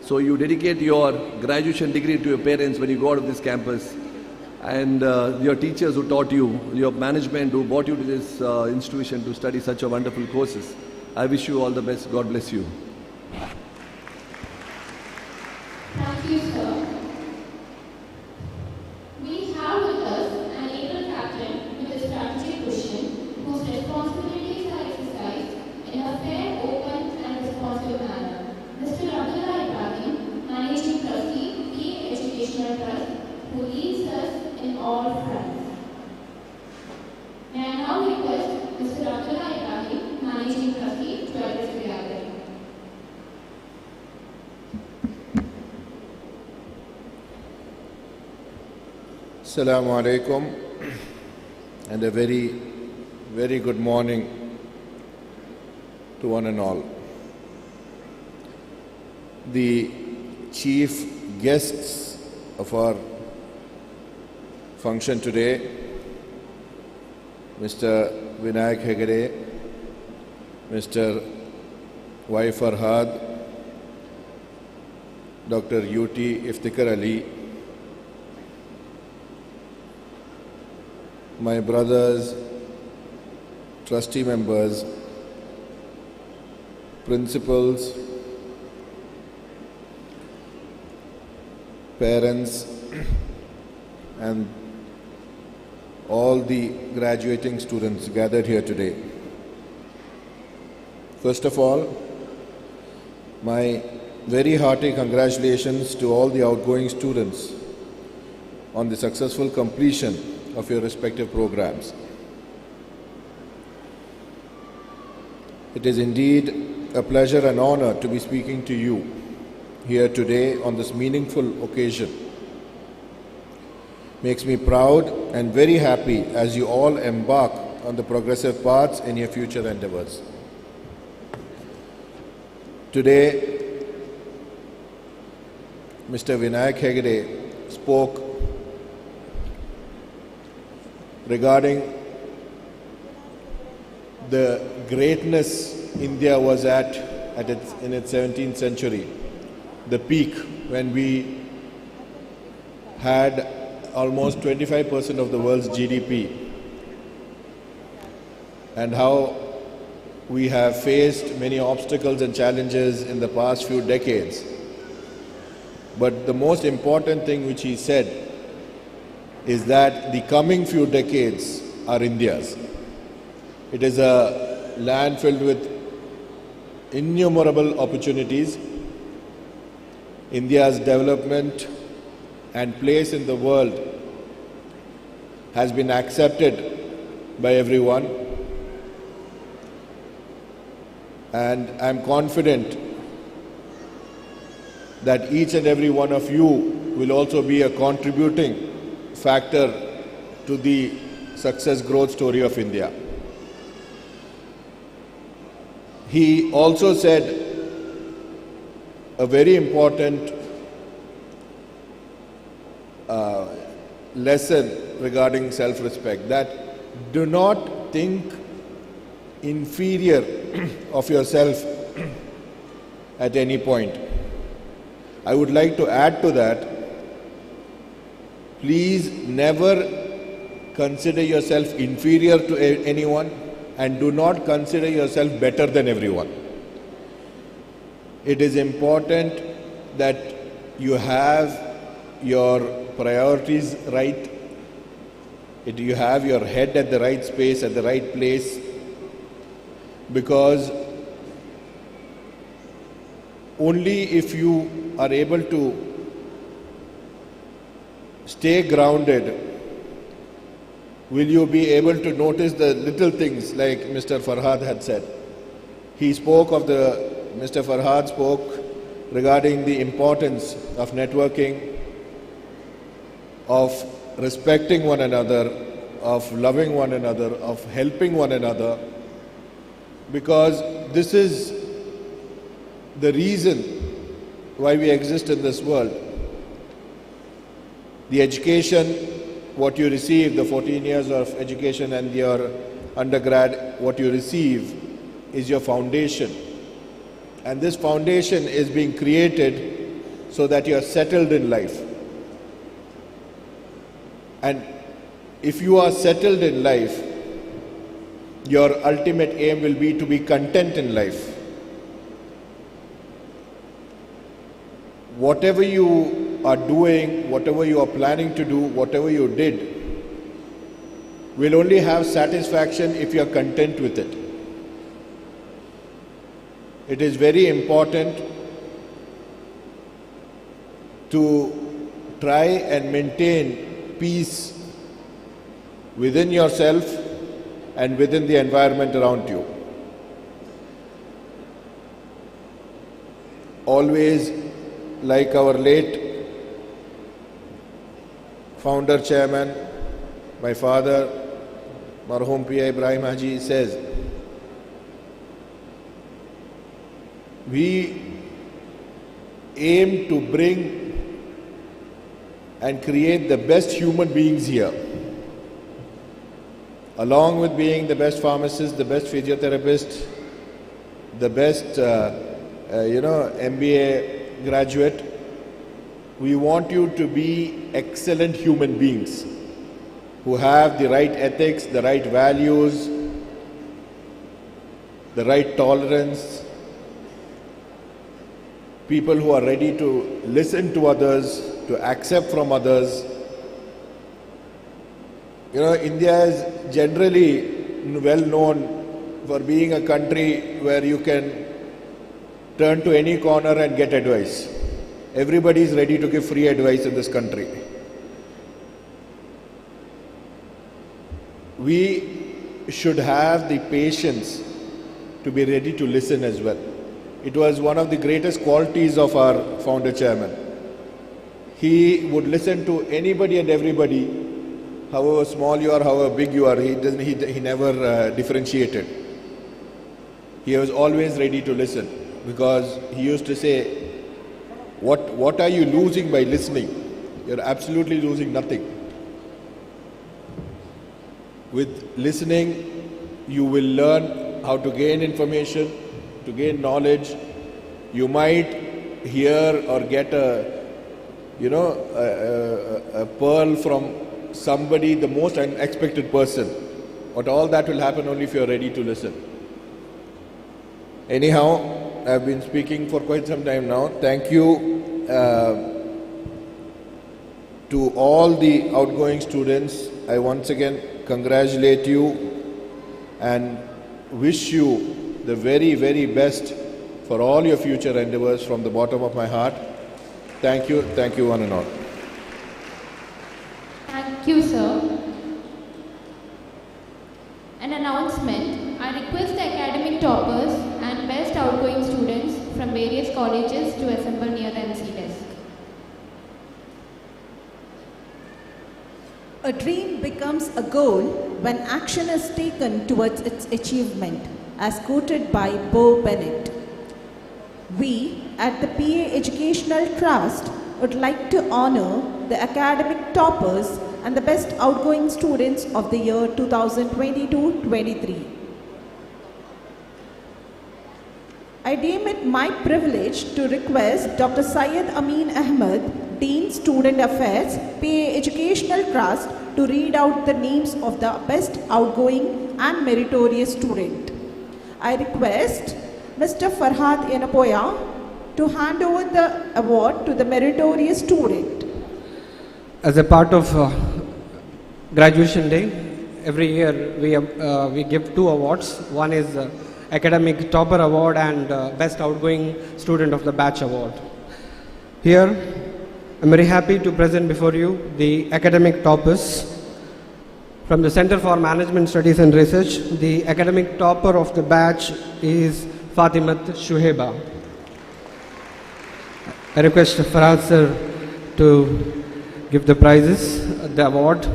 So you dedicate your graduation degree to your parents when you go out of this campus. And your teachers who taught you, your management who brought you to this institution to study such a wonderful courses. I wish you all the best. God bless you. Thank you, sir. We have with us an able captain with a strategic vision whose responsibilities are exercised in a fair, open and responsive manner. Mr. Abdullah Ibrahim, Managing Trustee, Key Educational Trust, who leads us in all fronts. May I now request Mr. Abdullah Ibrahim, Managing Trustee, to address the gathering. Assalamu alaikum and a very, very good morning to one and all. The chief guests of our function today, Mr. Vinayak Hegde, Mr. Y. Farhad, Dr. U.T. Iftikhar Ali, my brothers, trustee members, principals, parents, and all the graduating students gathered here today. First of all, my very hearty congratulations to all the outgoing students on the successful completion of your respective programs. It is indeed a pleasure and honor to be speaking to you here today on this meaningful occasion. Makes me proud and very happy as you all embark on the progressive paths in your future endeavors. Today, Mr. Vinayak Hegde spoke regarding the greatness India was in its 17th century, the peak when we had almost 25% of the world's GDP, and how we have faced many obstacles and challenges in the past few decades. But the most important thing which he said is that the coming few decades are India's. It is a land filled with innumerable opportunities. India's development and place in the world has been accepted by everyone, and I'm confident that each and every one of you will also be a contributing factor to the success growth story of India. He also said a very important lesson regarding self-respect, that do not think inferior of yourself at any point. I would like to add to that, please never consider yourself inferior to anyone, and do not consider yourself better than everyone. It is important that you have your priorities right, you have your head at the right space, at the right place, because only if you are able to stay grounded Will you be able to notice the little things like Mr. Farhad had said? Mr. Farhad spoke regarding the importance of networking, of respecting one another, of loving one another, of helping one another, because this is the reason why we exist in this world. The education, what you receive, the 14 years of education and your undergrad, what you receive is your foundation. And this foundation is being created so that you are settled in life. And if you are settled in life, your ultimate aim will be to be content in life. Whatever you are doing, whatever you are planning to do, whatever you did, will only have satisfaction if you are content with it. It is very important to try and maintain peace within yourself and within the environment around you. Always, like our late founder chairman, my father, Marhum P.A. Ibrahim Haji, says, we aim to bring and create the best human beings here. Along with being the best pharmacist, the best physiotherapist, the best MBA graduate, we want you to be excellent human beings who have the right ethics, the right values, the right tolerance, people who are ready to listen to others, to accept from others. You know, India is generally well known for being a country where you can turn to any corner and get advice. Everybody is ready to give free advice in this country. We should have the patience to be ready to listen as well. It was one of the greatest qualities of our founder chairman. He would listen to anybody and everybody, however small you are, however big you are. He never differentiated. He was always ready to listen, because he used to say, what are you losing by listening? You're absolutely losing nothing. With listening, you will learn how to gain information, to gain knowledge. You might hear or get a pearl from somebody, the most unexpected person. But all that will happen only if you are ready to listen. Anyhow, I've been speaking for quite some time now. Thank you to all the outgoing students. I once again congratulate you and wish you the very, very best for all your future endeavors from the bottom of my heart. Thank you one and all. Thank you, sir. An announcement. I request the academic toppers and best outgoing students from various colleges to assemble near the MC desk. A dream becomes a goal when action is taken towards its achievement, as quoted by Bo Bennett. We at the PA Educational Trust would like to honor the academic toppers and the best outgoing students of the year 2022-23. I deem it my privilege to request Dr. Syed Amin Ahmed, Dean Student Affairs, PA Educational Trust, to read out the names of the best outgoing and meritorious student. I request Mr. Farhad Yenapoya to hand over the award to the meritorious student. As a part of graduation day, every year we give two awards. One is Academic Topper Award and Best Outgoing Student of the Batch Award. Here, I'm very happy to present before you the academic toppers From the Center for Management Studies and Research, the academic topper of the batch is Fatimat Shuheba. I request Farhad sir to give the prizes, the award.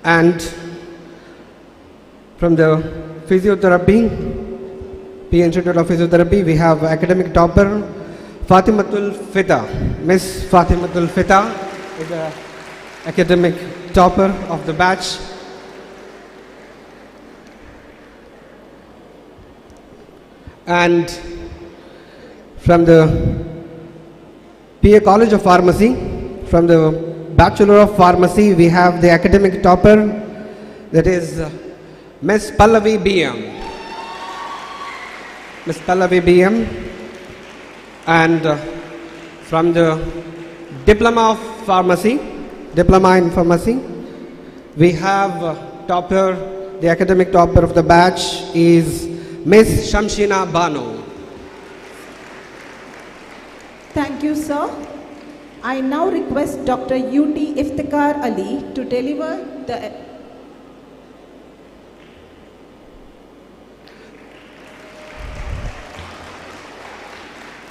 And from the Physiotherapy, P Institute of Physiotherapy, we have academic topper Fatimatul Fita. Miss Fatimatul Fita is the academic topper of the batch. And from the PA College of Pharmacy, from the Bachelor of Pharmacy, we have the academic topper, that is Miss Pallavi BM. Miss Pallavi BM. And from the Diploma of Pharmacy, Diploma in Pharmacy, we have topper, the academic topper of the batch is Miss Shamshina Bano. Thank you, sir. I now request Dr. UT Iftikhar Ali to deliver the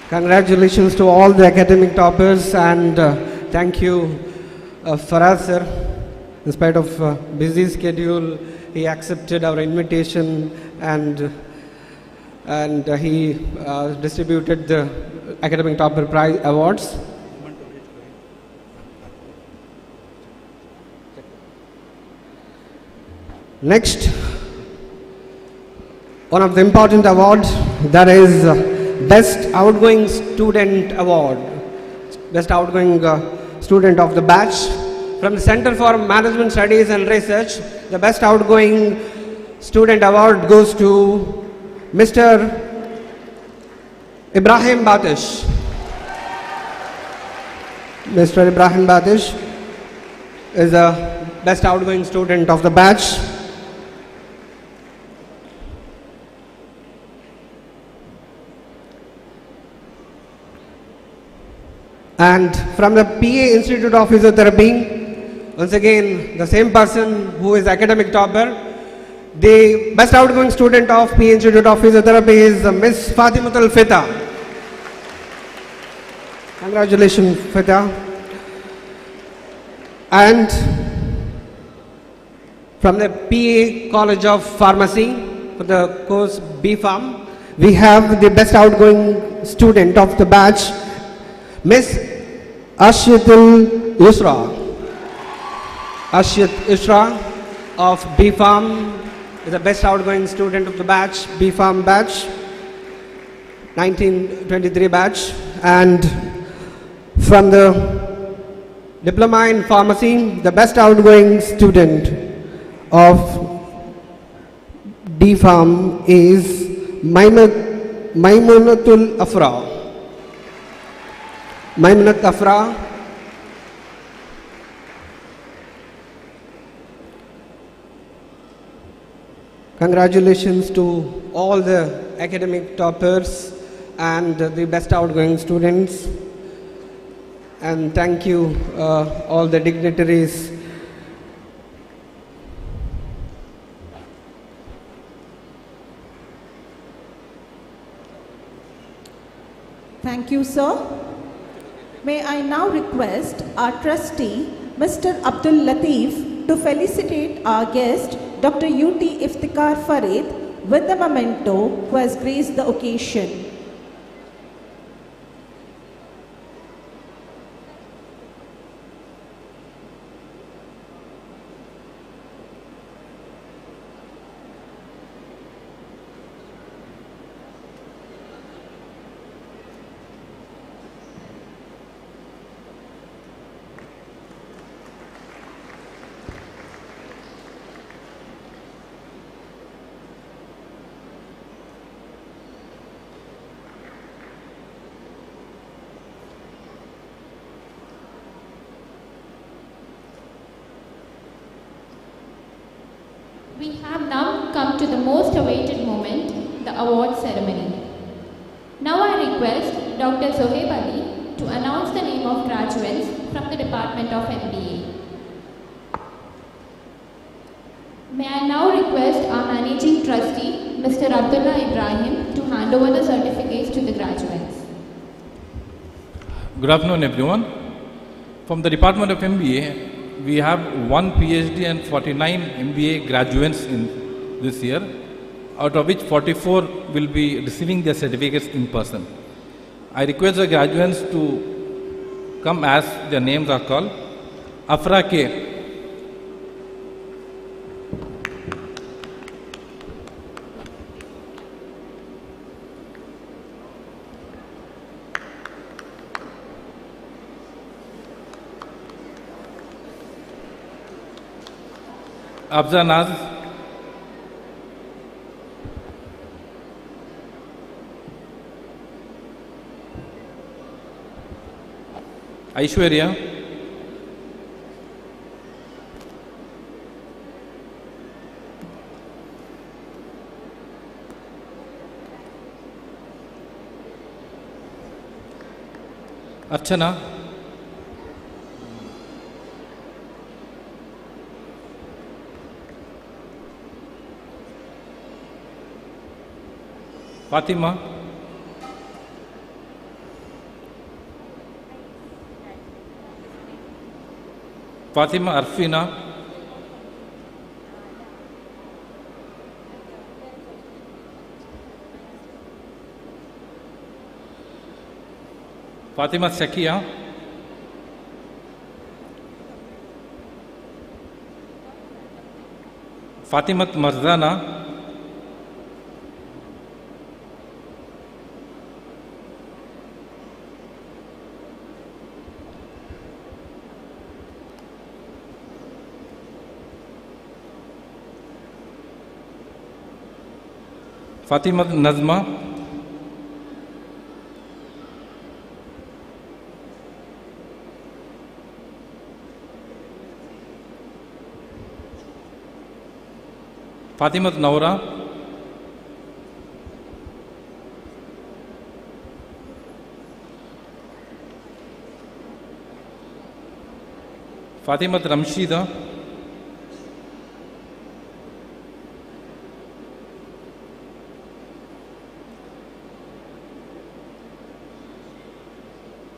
Congratulations to all the academic toppers, and thank you, Farhad sir. In spite of busy schedule, he accepted our invitation and he distributed the academic topper prize awards. Next, one of the important awards, that is Best Outgoing Student Award. Best Outgoing Student of the batch. From the Center for Management Studies and Research, the Best Outgoing Student Award goes to Mr. Ibrahim Batish. Mr. Ibrahim Batish is the Best Outgoing Student of the batch. And from the PA Institute of Physiotherapy, once again the same person who is academic topper, the Best Outgoing Student of PA Institute of Physiotherapy is Miss Fatimatul Fita. Congratulations, Fita. And from the PA College of Pharmacy, for the course B Pharm, we have the Best Outgoing Student of the batch, Miss Ashyatul Yusra. Ashyat Yusra of B Pharm is the Best Outgoing Student of the batch, B Pharm batch, 1923 batch. And from the Diploma in Pharmacy, the Best Outgoing Student of D Pharm is Maimunatul Afra. Maimunat Afra. Congratulations to all the academic toppers and the best outgoing students. And thank you all the dignitaries. Thank you, sir. May I now request our trustee, Mr. Abdul Latif, to felicitate our guest, Dr. UT Iftikhar Farid, with the memento who has graced the occasion. We have now come to the most awaited moment, the award ceremony. Now I request Dr. Zohaib Ali to announce the name of graduates from the Department of MBA. May I now request our Managing Trustee, Mr. Abdullah Ibrahim, to hand over the certificates to the graduates. Good afternoon, everyone. From the Department of MBA, we have 1 PhD and 49 MBA graduates in this year, out of which 44 will be receiving their certificates in person. I request the graduates to come as their names are called. Afra K. Afza Naz. Aishwarya. Archana. Fatima. Fatima Arfina. Fatima Sakia. Fatima Marzana. Fatima Nazma. Fatima Naura. Fatima Ramshida.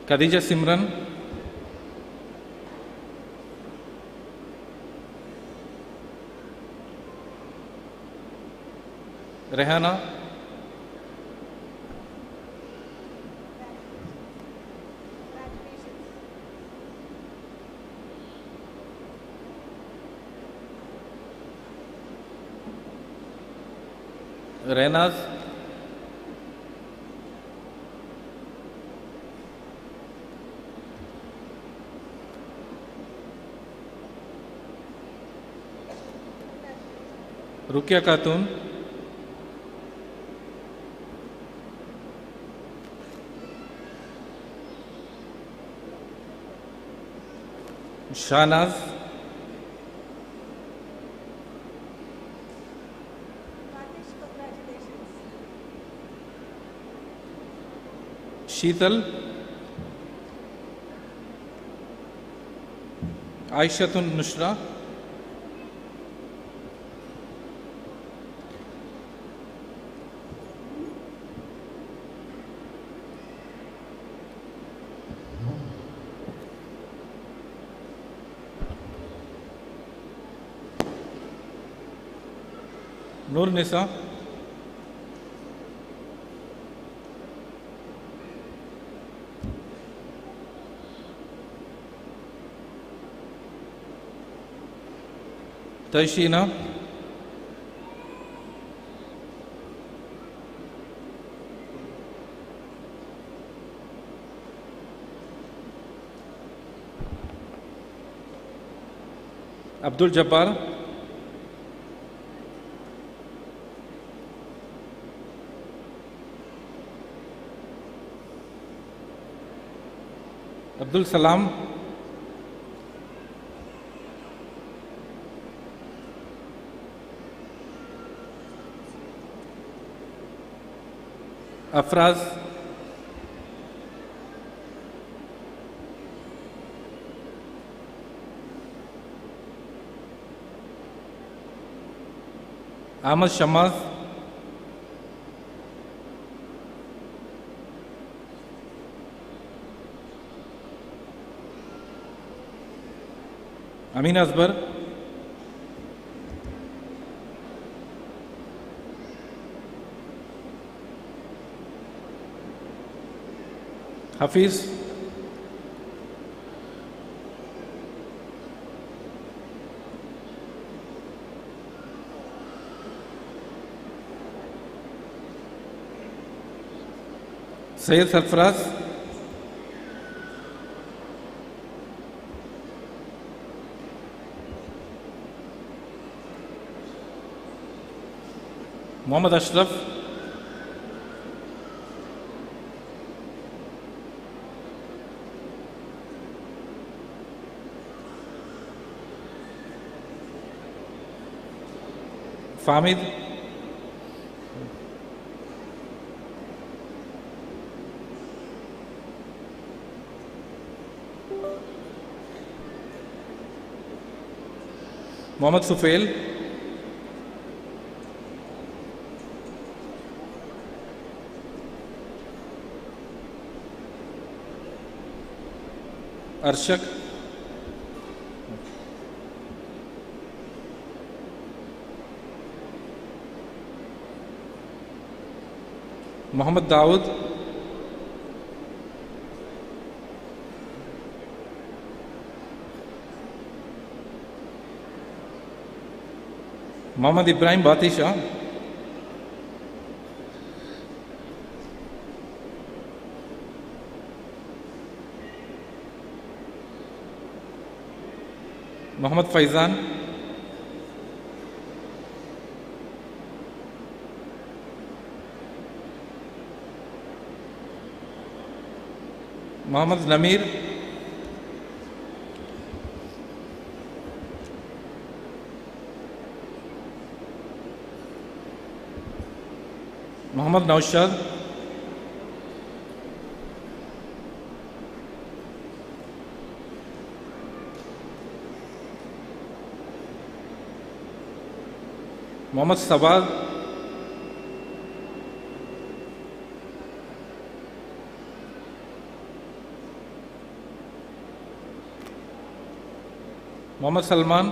Khadija Simran. Rehana. Rehnaz. रुकिया Khatoon. Shahnaz. Sheetal. आयशतुन नुशरा. Noor Nisa. तैशीना. Abdul Jabbar. Abdul Salam. Afraz. Ahmad Shamaz, Amin Asbar, Hafiz, Syed Sarfaraz, Muhammad Ashraf, Famid, Mohammad Sufail, Arshak, Muhammad Dawood, Muhammad Ibrahim Batisha, Muhammad Faizan, Muhammad Namir, Muhammad Naushad, Muhammad Sabad, Muhammad Salman,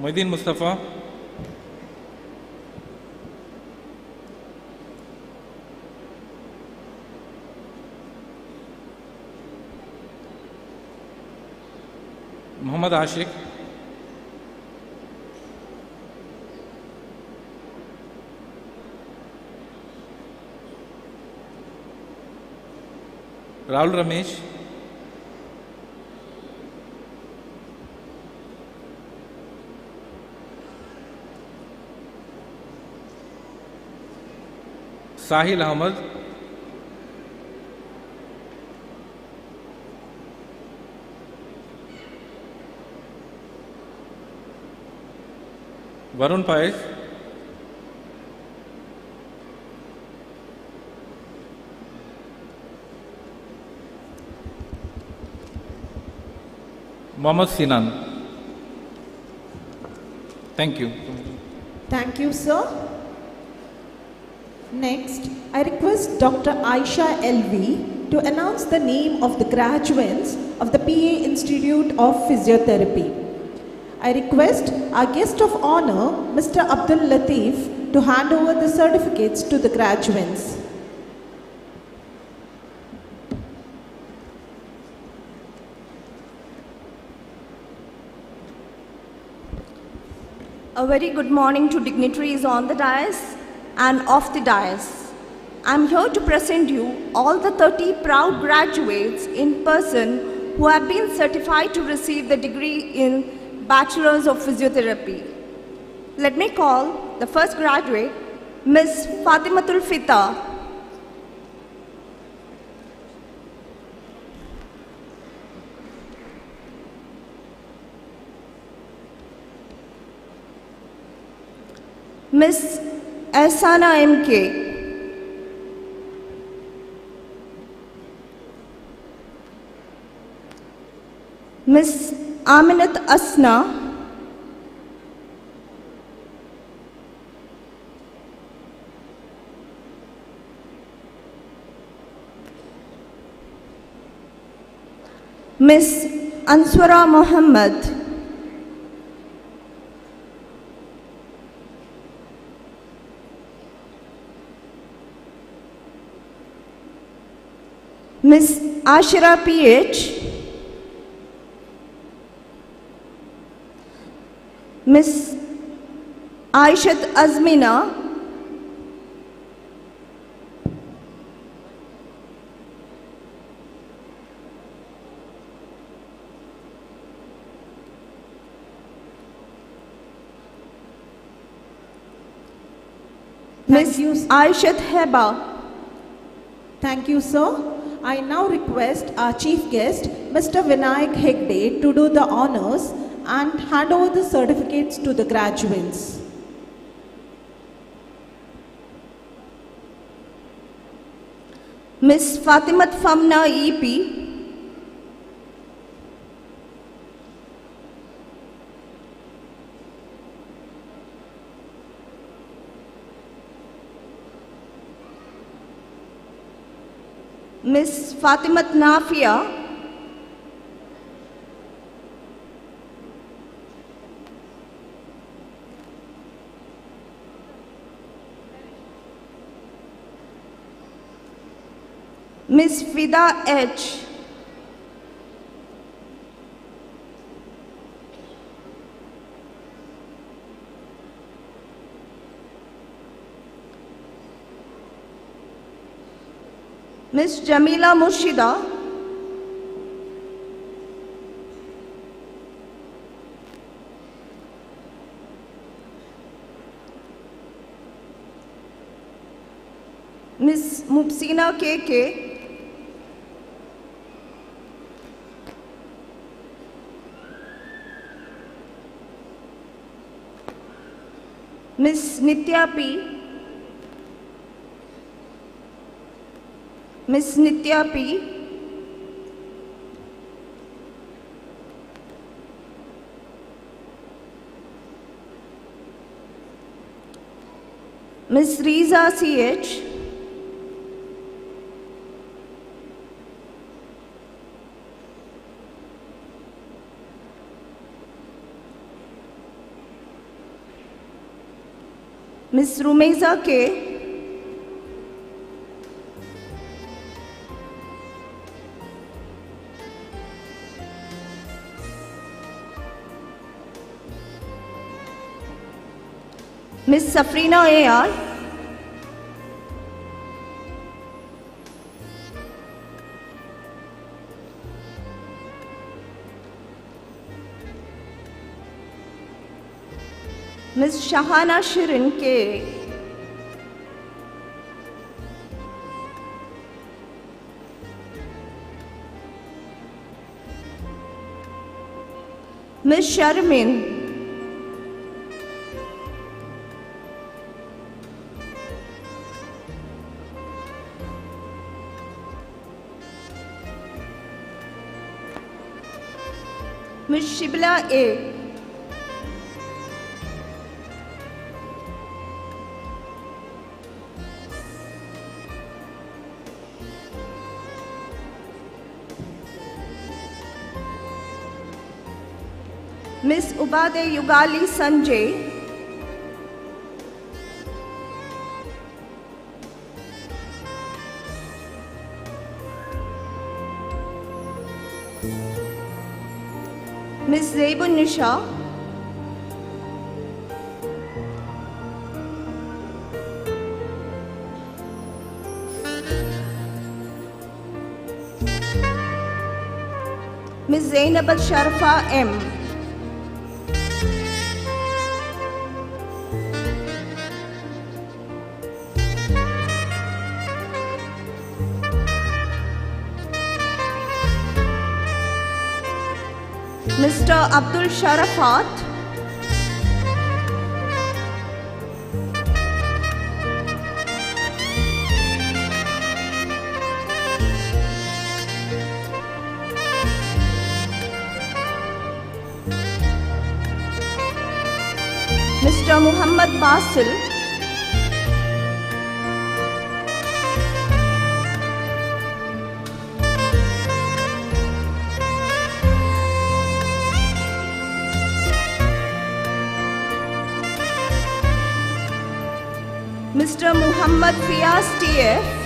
Muhyiddin Mustafa, Muhammad Ashik, Rahul Ramesh, Sahil Ahmad, Varun Paez, Mohammad Sinan. Thank you. Thank you, sir. Next, I request Dr. Aisha LV to announce the name of the graduates of the PA Institute of Physiotherapy. I request our guest of honor, Mr. Abdul Latif, to hand over the certificates to the graduates. A very good morning to dignitaries on the dais and off the dais. I'm here to present you all the 30 proud graduates in person who have been certified to receive the degree in Bachelor's of Physiotherapy. Let me call the first graduate, Ms. Fatimatul Fita. Ms. Ehsana M.K. Miss Aminat Asna, Miss Answara Mohammed, Miss Ashira PH, Miss Aishat Azmina, Miss Aishat Heba. Thank you, sir. I now request our chief guest, Mr. Vinayak Hegde, to do the honors and hand over the certificates to the graduates. Miss Fatimat Famna EP, Miss Fatimat Nafia, Miss Fida H, Miss Jamila Mushida, Miss Mupsina KK, Miss Nitya P, Miss Nitya P, Miss Riza CH, Miss Rumeza K, Miss Safrina AR, Miss Shahana Shirin K, Miss Sharmin, Miss Shibla A, Miss Ubade Yugali Sanjay, Miss Zaibun Nisha, Miss Zainab Al Sharafa M, Mr. Abdul Sharafat, Mr. Muhammad Basil, Mr. Muhammad Fiaz TF,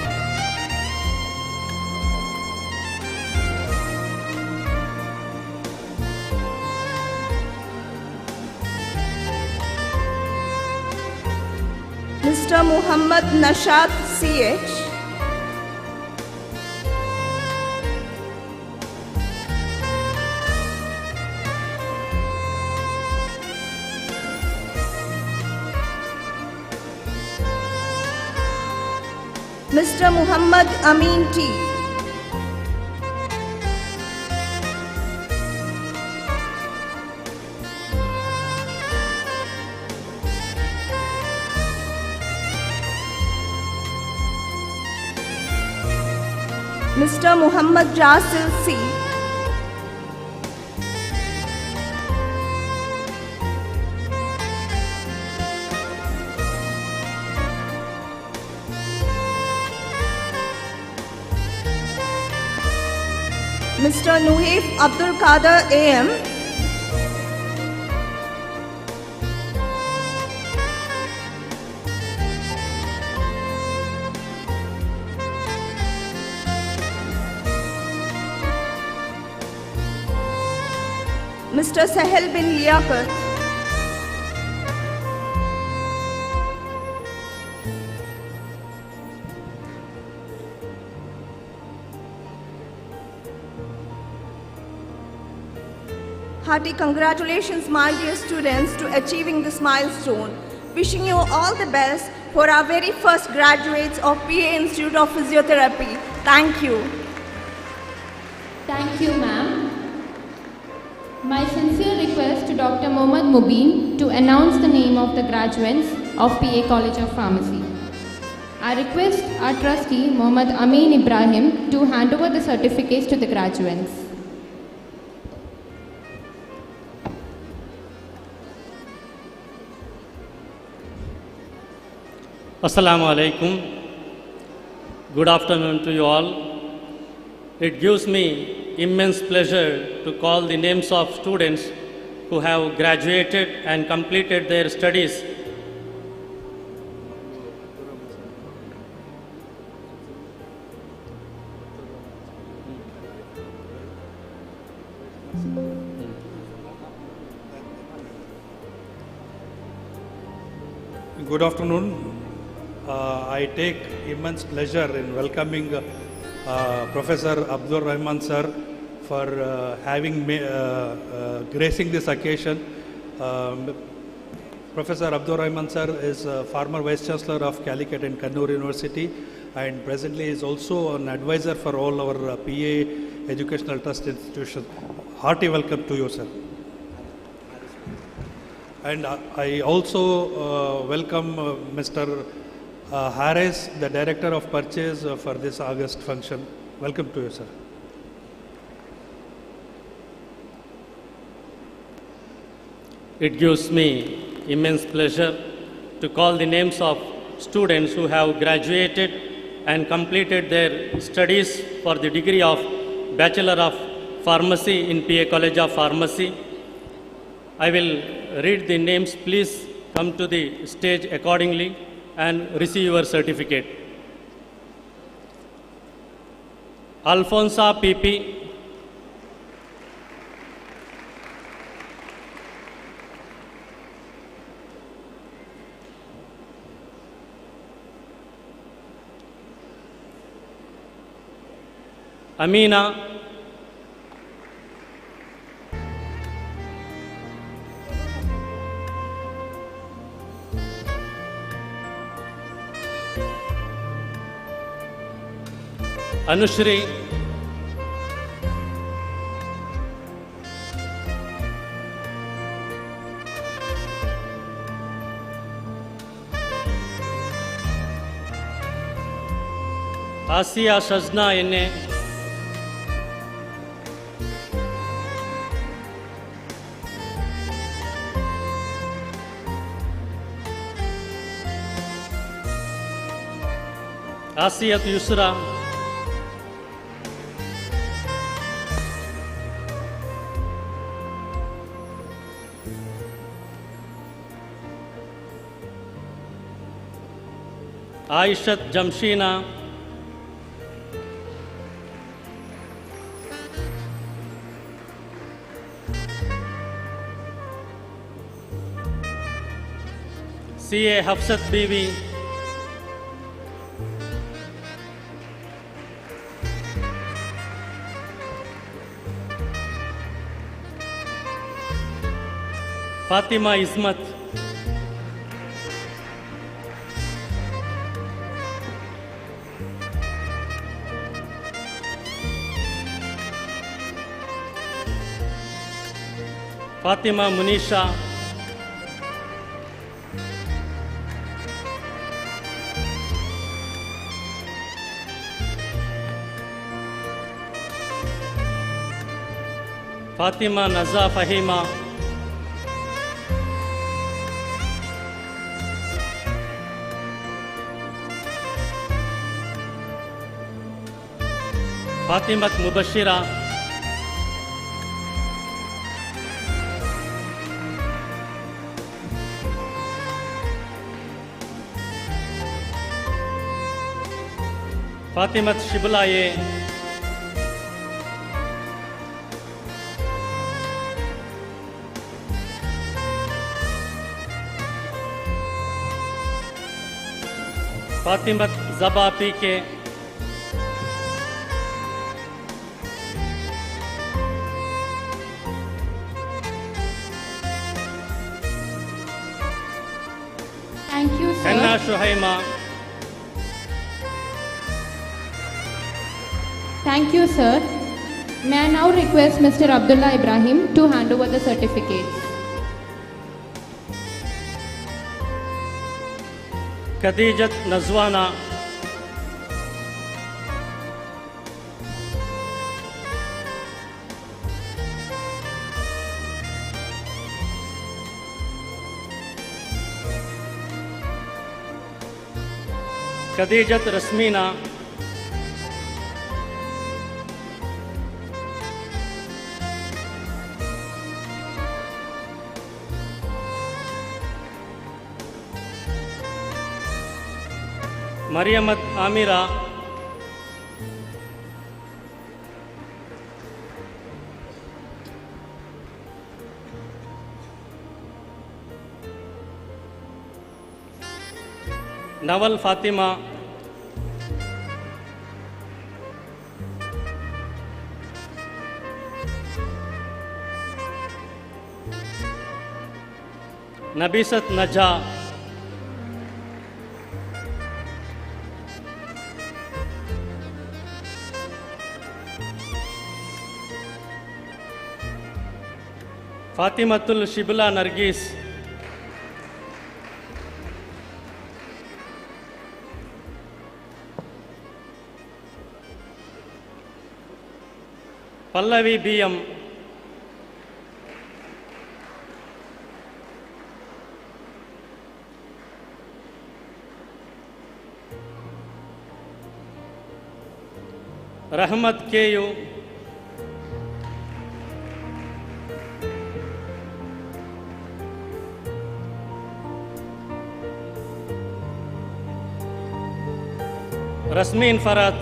Mr. Muhammad Nashad CH, Mr. Muhammad Amin T, Mr. Muhammad Jasil C, Mr. Nuhaif Abdul Qadir AM, Mr. Sahel bin Liaquat, hearty congratulations, my dear students, to achieving this milestone. Wishing you all the best for our very first graduates of PA Institute of Physiotherapy. Thank you. Thank you, ma'am. My sincere request to Dr. Mohammad Mubin to announce the name of the graduates of PA College of Pharmacy. I request our trustee, Mohammad Amin Ibrahim, to hand over the certificates to the graduates. Assalamu alaikum. Good afternoon to you all. It gives me immense pleasure to call the names of students who have graduated and completed their studies. Good afternoon. I take immense pleasure in welcoming Professor Abdur Rahman sir for gracing this occasion. Professor Abdur Rahman sir is former Vice Chancellor of Calicut and Kannur University, and presently is also an advisor for all our PA Educational Trust institutions. Hearty welcome to you, sir. And I also welcome Mr. Harris, the Director of Purchase for this August function. Welcome to you, sir. It gives me immense pleasure to call the names of students who have graduated and completed their studies for the degree of Bachelor of Pharmacy in PA College of Pharmacy. I will read the names. Please come to the stage accordingly and receive your certificate. Alfonsa PP, Amina, Anushri, Asiya Shazna N.A., Asiyat Yusra, Aishat Jamshina, C.A. Hafsat Bibi, Fatima Ismat, Fatima Munisha, Fatima Naza Fahima, Fatimat Mubashira, Fatimat Shibulaye, Fatimat Zaba Pike, Thank you, sir. Henna Shuhaima, Thank you, sir. May I now request Mr. Abdullah Ibrahim to hand over the certificates. Khadijat Nazwana, Khadijat Rasmina, Mariamat Amira, Nawal Fatima, Nabisat Najah, Fatimatul Shibla Nargis, Pallavi BM, Rahmat KU, Rasmin Farhat,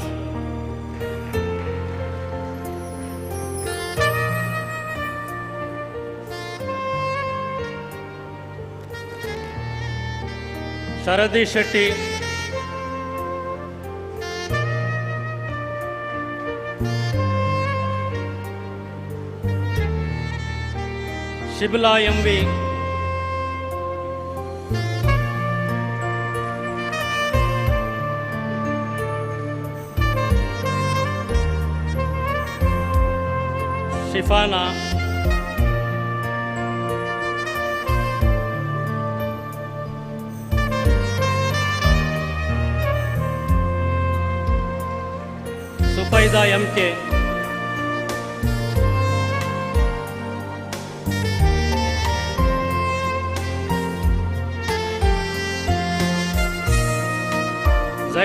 Sharadi Shetty, Shibla MV, Shifana, Sufaida MK,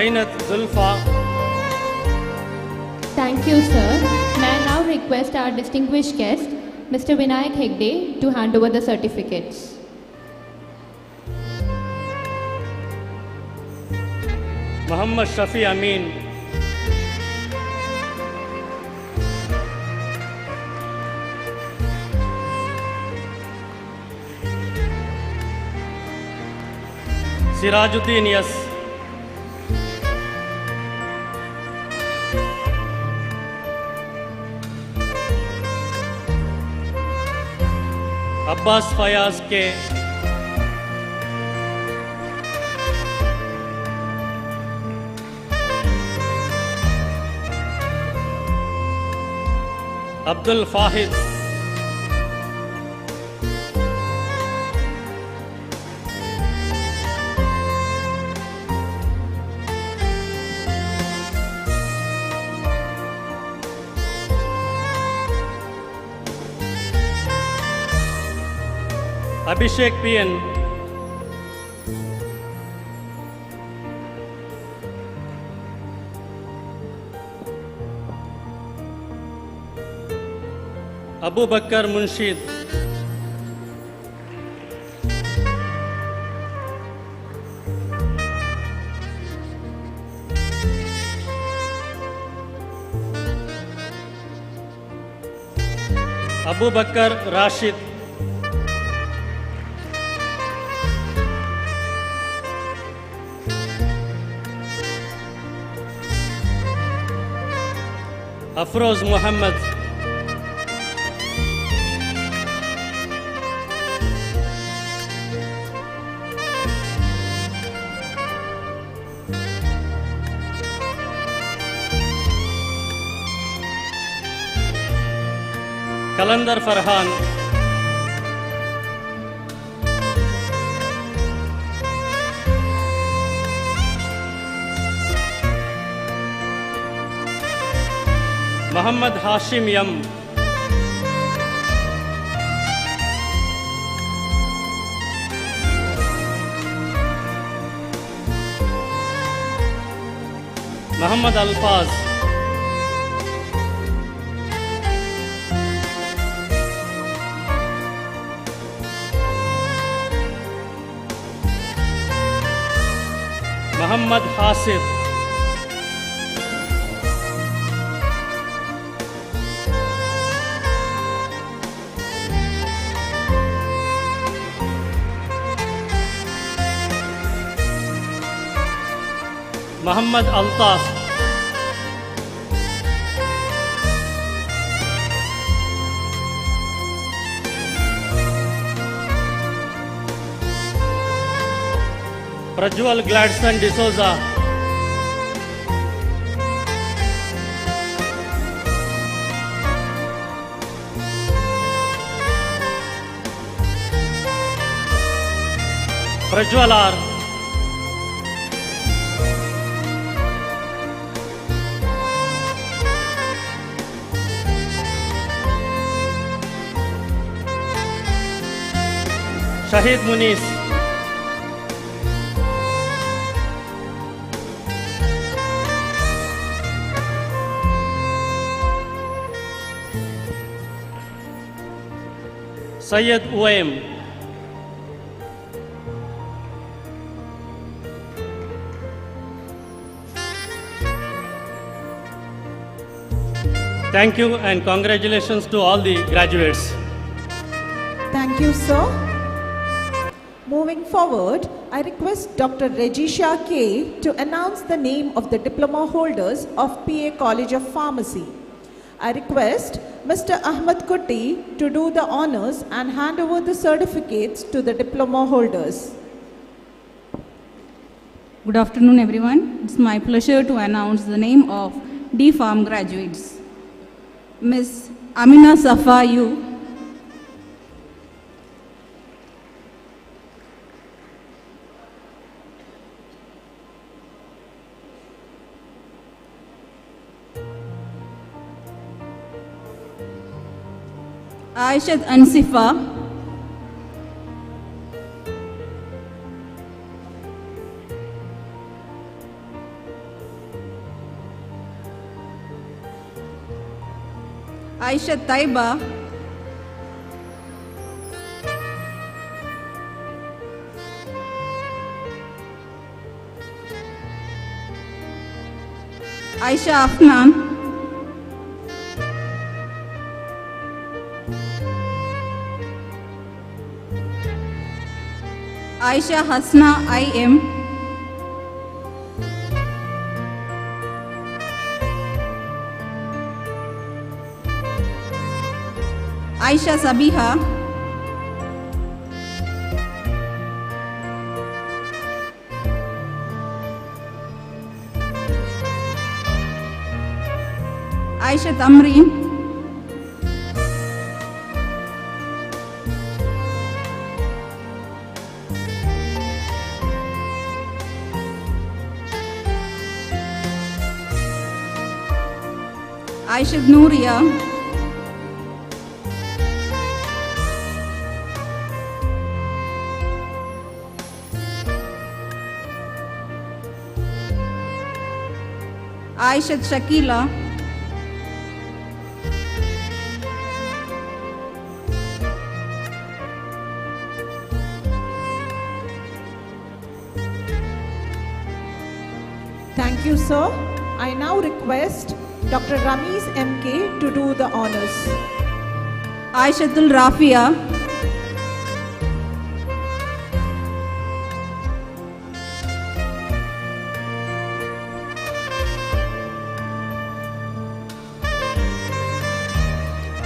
Zainat Zulfa. Thank you, sir. May I now request our distinguished guest, Mr. Vinayak Hegde, to hand over the certificates. Muhammad Shafi Amin. Sirajuddin Yas. Abbas Fayaz K. Abdul Fahid. Abhishek PN. Abu Bakr Munshid. Abu Bakr Rashid. Afroz Muhammad. Kalandar Farhan. Muhammad Hashim Yam. Muhammad Alfaz. Muhammad Hasib. Muhammad Altaf. Prajwal Gladson D'Souza. Prajwal R. Shahid Munis. Syed Uwaim. Thank you and congratulations to all the graduates. Thank you, sir. Moving forward, I request Dr. Regisha K. to announce the name of the diploma holders of PA College of Pharmacy. I request Mr. Ahmed Kutti to do the honors and hand over the certificates to the diploma holders. Good afternoon, everyone. It's my pleasure to announce the name of D-Pharm graduates. Ms. Amina Safa Yu, Aishat Ansifa, Aisha Taiba, Aisha Afnan, Aisha Hasna IM, Aisha Sabiha, Aisha Tamrin, Aisha Nuria, Aisha Shakila, Thank you, sir. I now request Dr. Rameez MK to do the honors. Aishatul Rafia,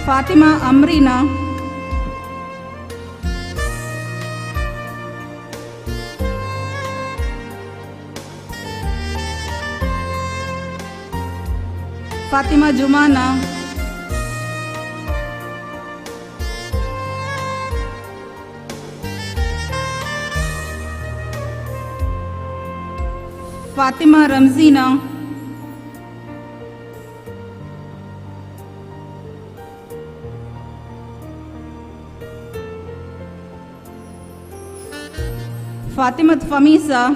Fatima Amrina, Fatima Jumana, Fatima Ramzina, Fatimat Famisa,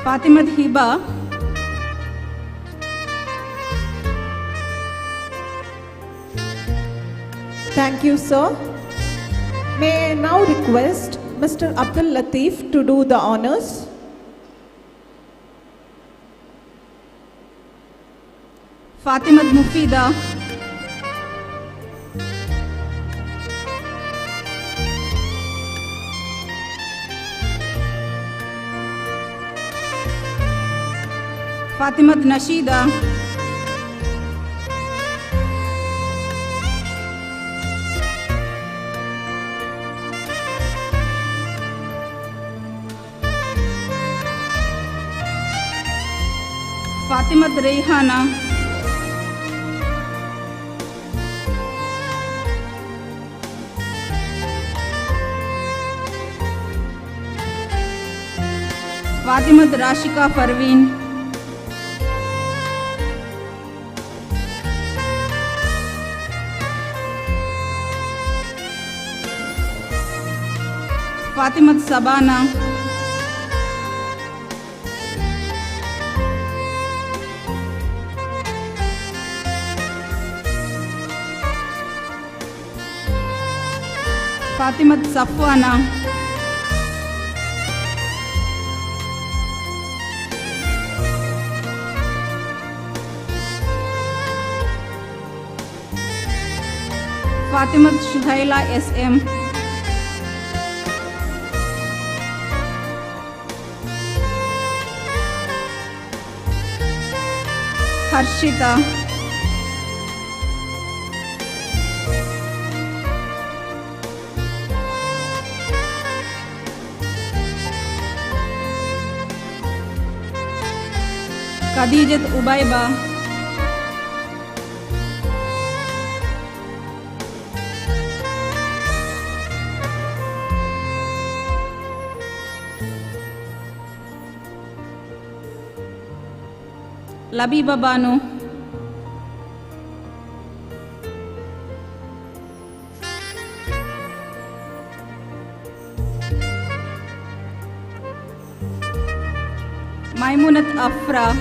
Fatimat Hiba, Thank you, sir. May I now request Mr. Abdul Latif to do the honors. Fatimat Mufida, Fatimat Nashida, Fatimat Rehana, Fatimat Rashika Parveen, Fatimat Sabana, Fatimat Safwana, Fatimat Shuhaila SM, Harshita, Khadijat Ubaiba, Labiba Banu, Maimunat Afra,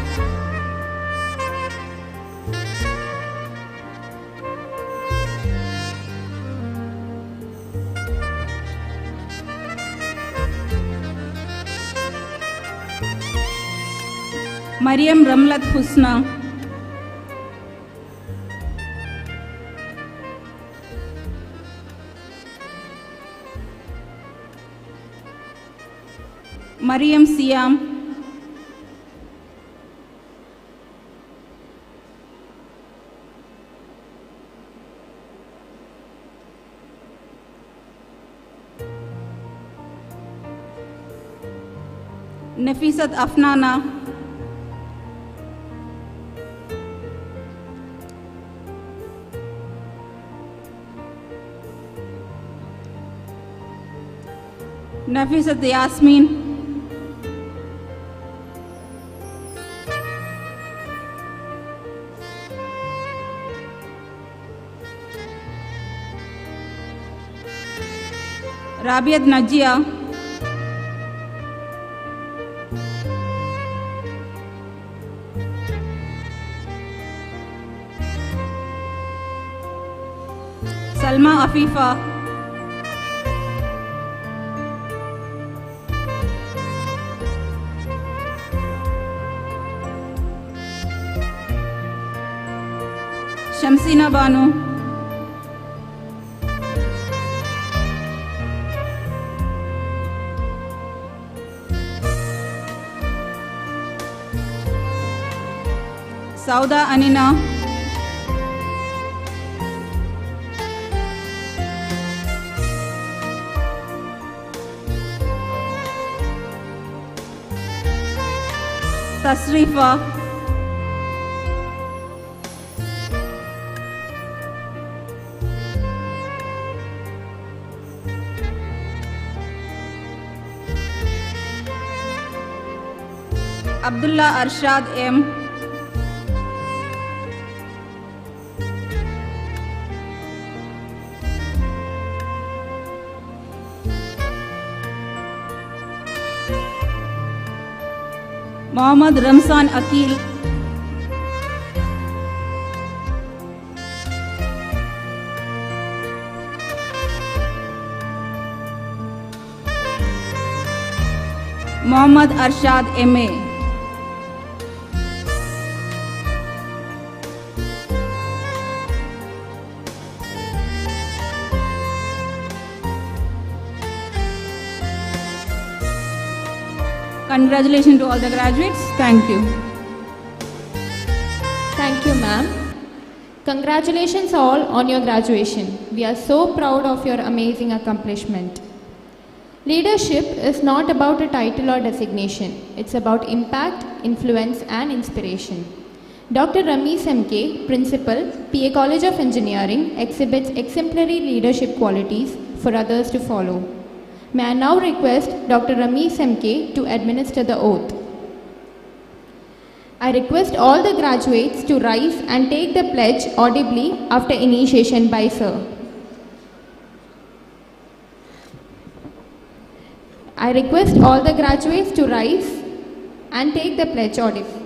Mariam Ramlat Husna, Mariam Siam, Nafisat Afnana, Nafisat Yasmin, Rabiat Najia, Salma Afifa, Shamsina Banu, Sauda Anina, Tasrifa, Abdullah Arshad M, Mohammad Ramzan Akil, Mohammad Arshad M.A. Congratulations to all the graduates. Thank you. Thank you, ma'am. Congratulations all on your graduation. We are so proud of your amazing accomplishment. Leadership is not about a title or designation. It's about impact, influence and inspiration. Dr. Ramesh MK, Principal, PA College of Engineering, exhibits exemplary leadership qualities for others to follow. May I now request Dr. Ramesh MK to administer the oath. I request all the graduates to rise and take the pledge audibly after initiation by Sir. I request all the graduates to rise and take the pledge audibly.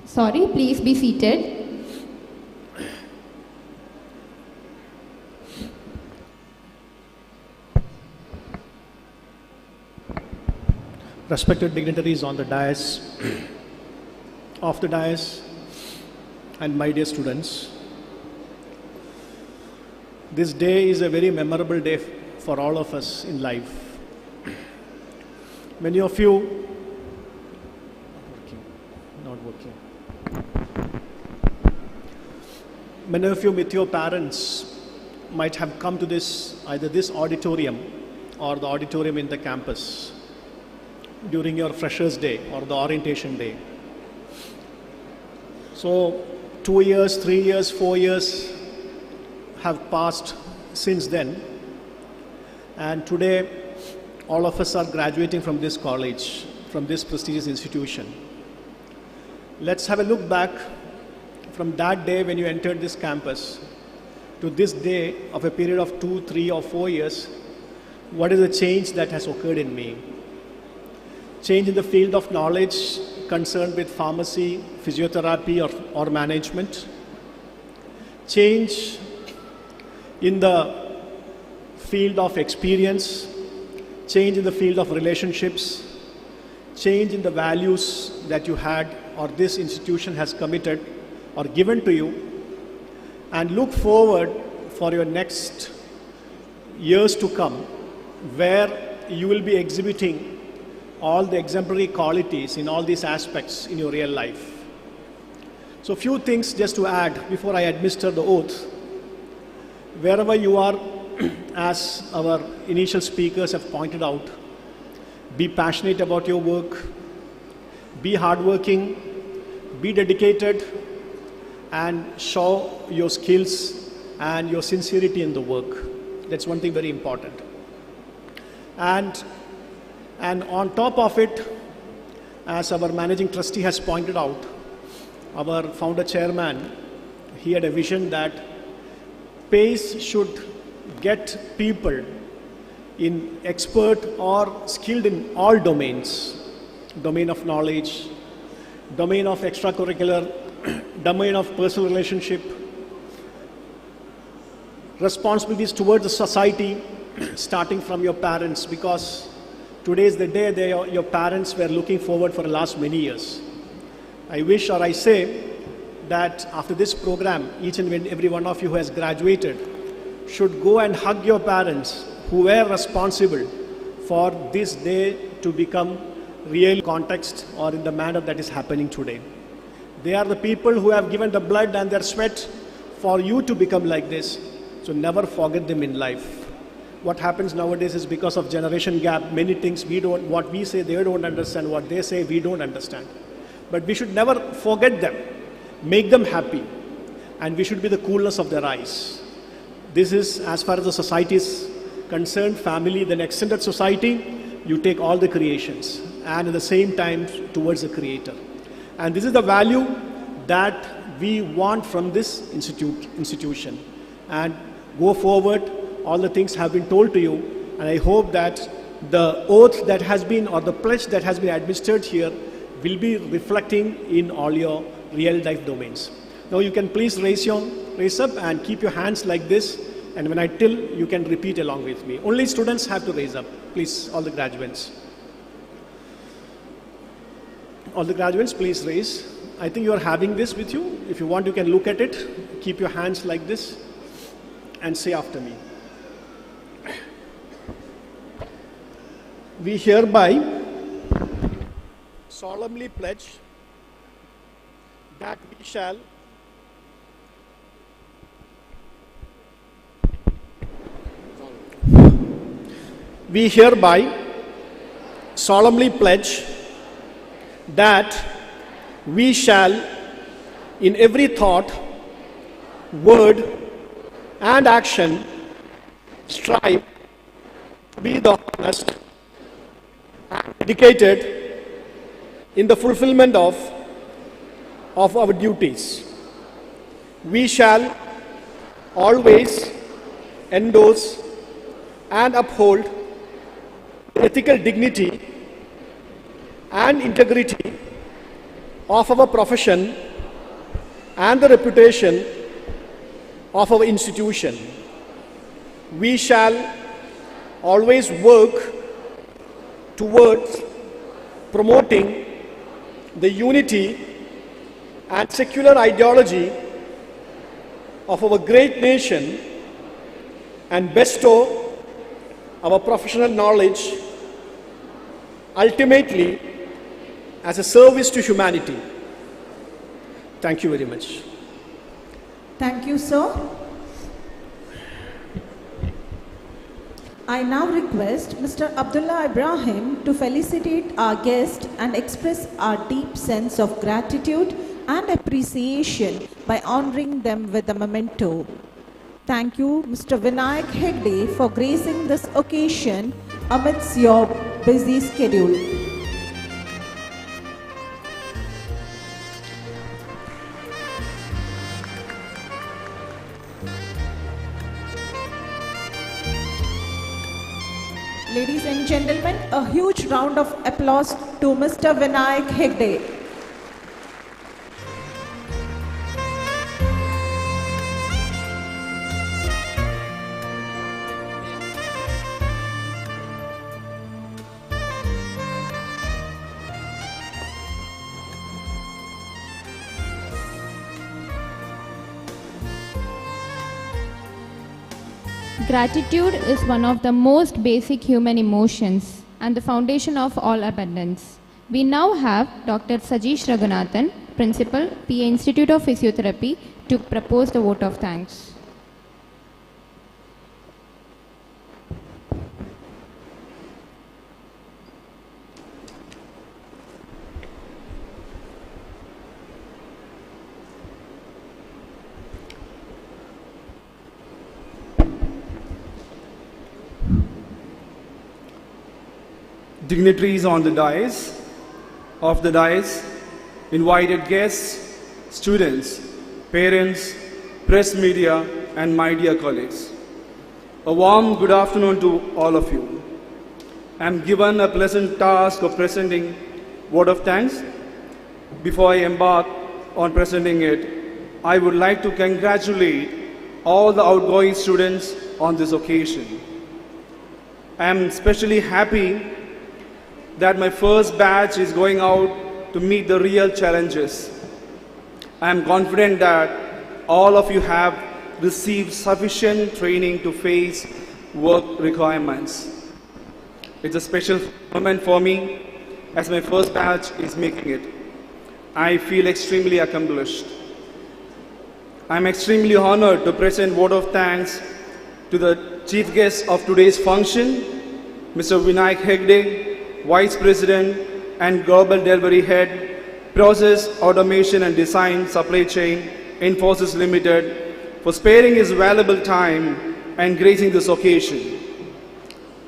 Sorry, please be seated. Respected dignitaries on the dais, off the dais, and my dear students, this day is a very memorable day for all of us in life. Many of you, many of you with your parents might have come to this, either this auditorium or the auditorium in the campus during your freshers day or the orientation day. So 2 years, 3 years, 4 years have passed since then, and today all of us are graduating from this college, from this prestigious institution. Let's have a look back from that day when you entered this campus to this day of a period of 2, 3 or 4 years what is the change that has occurred in me? Change in the field of knowledge concerned with pharmacy, physiotherapy, or management. Change in the field of experience. Change in the field of relationships. Change in the values that you had or this institution has committed or given to you. And look forward for your next years to come, where you will be exhibiting all the exemplary qualities in all these aspects in your real life. So few things just to add before I administer the oath. Wherever you are, as our initial speakers have pointed out, be passionate about your work, be hardworking, be dedicated, and show your skills and your sincerity in the work. That's one thing very important. And on top of it, as our managing trustee has pointed out, our founder chairman, he had a vision that PACE should get people in expert or skilled in all domains, domain of knowledge, domain of extracurricular, domain of personal relationship, responsibilities towards the society, starting from your parents, because today is the day your parents were looking forward for the last many years. I wish, or I say, that after this program, each and every one of you who has graduated should go and hug your parents who were responsible for this day to become real context or in the manner that is happening today. They are the people who have given the blood and their sweat for you to become like this. So never forget them in life. What happens nowadays is because of generation gap, many things what we say they don't understand, what they say we don't understand. But we should never forget them, make them happy, and we should be the coolness of their eyes. This is as far as the society is concerned, family, then extended society, you take all the creations and at the same time towards the creator. And this is the value that we want from this institution. And go forward, all the things have been told to you, and I hope that the oath that has been, or the pledge that has been administered here will be reflecting in all your real life domains. Now you can please raise up and keep your hands like this, and when I tell, you can repeat along with me. Only students have to raise up, please, all the graduates. All the graduates, please raise. I think you are having this with you. If you want, you can look at it. Keep your hands like this and say after me. We hereby solemnly pledge that we shall solemnly pledge that we shall, in every thought, word, and action, strive to be the honest and dedicated in the fulfillment of our duties. We shall always endorse and uphold ethical dignity and integrity of our profession and the reputation of our institution. We shall always work towards promoting the unity and secular ideology of our great nation and bestow our professional knowledge ultimately as a service to humanity. Thank you very much. Thank you, sir. I now request Mr. Abdullah Ibrahim to felicitate our guest and express our deep sense of gratitude and appreciation by honoring them with a memento. Thank you, Mr. Vinayak Hegde, for gracing this occasion amidst your busy schedule. Ladies and gentlemen, a huge round of applause to Mr. Vinayak Hegde. Gratitude is one of the most basic human emotions and the foundation of all abundance. We now have Dr. Sajeesh Raghunathan, Principal, PA Institute of Physiotherapy, to propose the vote of thanks. Dignitaries on the dais, off the dais, invited guests, students, parents, press media, and my dear colleagues. A warm good afternoon to all of you. I am given a pleasant task of presenting vote of thanks. Before I embark on presenting it, I would like to congratulate all the outgoing students on this occasion. I am especially happy that my first batch is going out to meet the real challenges. I am confident that all of you have received sufficient training to face work requirements. It's a special moment for me as my first batch is making it. I feel extremely accomplished. I'm extremely honored to present vote of thanks to the chief guest of today's function, Mr. Vinayak Hegde, Vice President and Global Delivery Head, Process Automation and Design Supply Chain, Infosys Limited, for sparing his valuable time and gracing this occasion.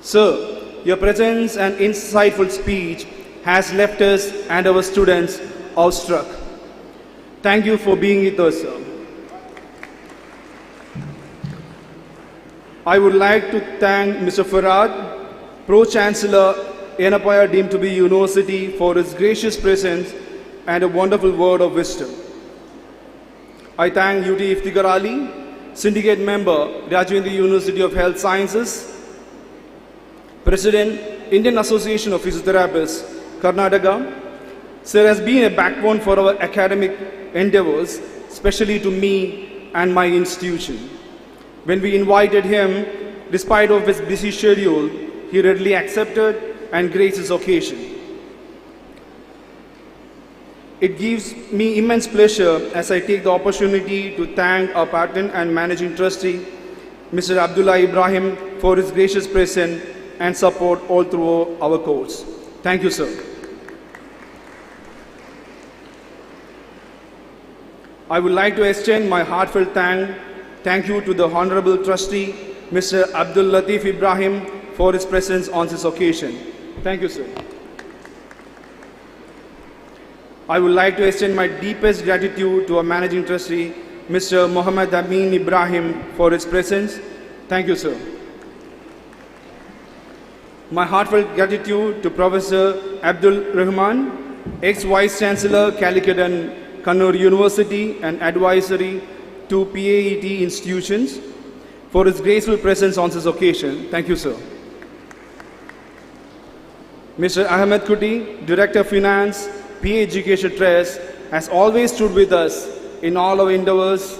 Sir, your presence and insightful speech has left us and our students awestruck. Thank you for being with us, sir. I would like to thank Mr. Farad, Pro-Chancellor, Yenapaya deemed to be University, for his gracious presence and a wonderful word of wisdom. I thank UT Iftikhar Ali, Syndicate Member, Rajendra University of Health Sciences, President, Indian Association of Physiotherapists, Karnataka. Sir has been a backbone for our academic endeavors, especially to me and my institution. When we invited him, despite of his busy schedule, he readily accepted and graced this occasion. It gives me immense pleasure as I take the opportunity to thank our patron and managing trustee, Mr. Abdullah Ibrahim, for his gracious presence and support all through our course. Thank you, sir. I would like to extend my heartfelt thank you to the Honorable Trustee, Mr. Abdul Latif Ibrahim, for his presence on this occasion. Thank you, sir. I would like to extend my deepest gratitude to our Managing Trustee, Mr. Mohammad Amin Ibrahim, for his presence. Thank you, sir. My heartfelt gratitude to Professor Abdul Rahman, ex-Vice Chancellor, Calicut and Kannur University, and advisory to PAET institutions, for his graceful presence on this occasion. Thank you, sir. Mr. Ahmed Kuti, Director of Finance, PA Education Trust, has always stood with us in all our endeavors.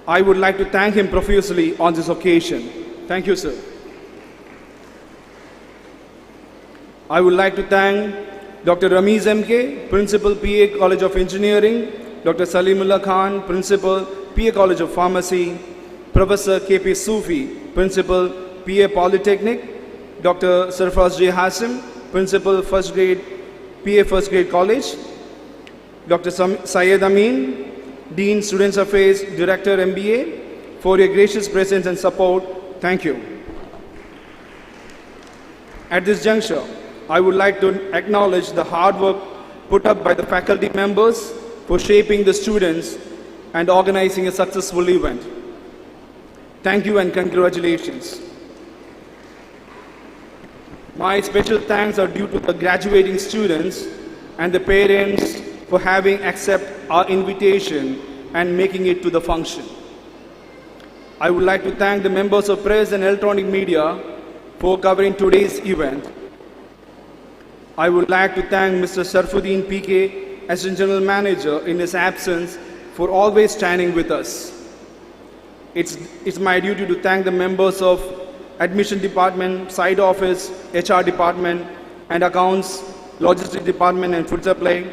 I would like to thank him profusely on this occasion. Thank you, sir. I would like to thank Dr. Ramiz MK, Principal, PA College of Engineering, Dr. Salimullah Khan, Principal, PA College of Pharmacy, Professor KP Sufi, Principal, PA Polytechnic, Dr. Sarfraz J. Hasim, Principal, First Grade, PA First Grade College, Dr. Syed Amin, Dean, Students Affairs, Director, MBA, for your gracious presence and support. Thank you. At this juncture, I would like to acknowledge the hard work put up by the faculty members for shaping the students and organizing a successful event. Thank you and congratulations. My special thanks are due to the graduating students and the parents for having accepted our invitation and making it to the function. I would like to thank the members of press and electronic media for covering today's event. I would like to thank Mr. Sarfuddin PK, Assistant General Manager, in his absence for always standing with us. It's my duty to thank the members of Admission Department, Side Office, HR Department, and Accounts, Logistics Department, and Food Supply,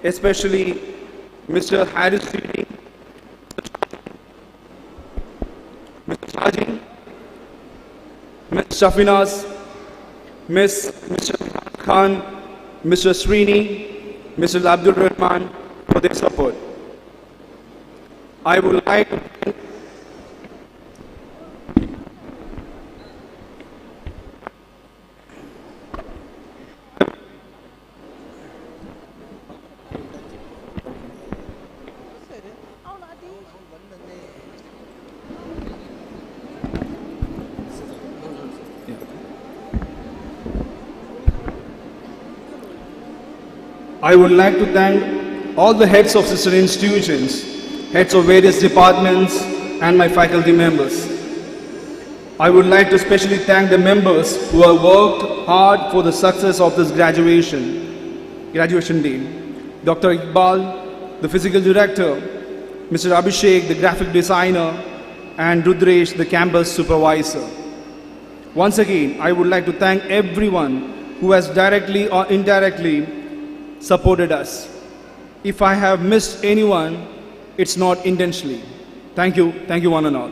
especially Mr. Harris Reading, Mr. Shaji, Ms. Shafinas, Mr. Khan, Mr. Srini, Mr. Abdul Rahman for their support. I would like to thank I would like to thank all the heads of sister institutions, heads of various departments, and my faculty members. I would like to especially thank the members who have worked hard for the success of this graduation day. Dr. Iqbal, the physical director, Mr. Abhishek, the graphic designer, and Rudresh, the campus supervisor. Once again, I would like to thank everyone who has directly or indirectly supported us. If I have missed anyone, it's not intentionally. Thank you one and all.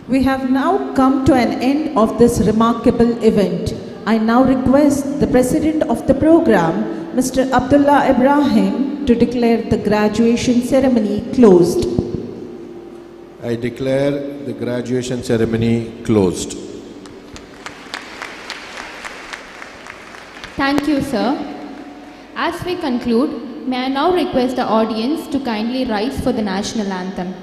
We have now come to an end of this remarkable event. I now request the President of the program, Mr. Abdullah Ibrahim, to declare the graduation ceremony closed. I declare the graduation ceremony closed. Thank you, sir. As we conclude, may I now request the audience to kindly rise for the national anthem.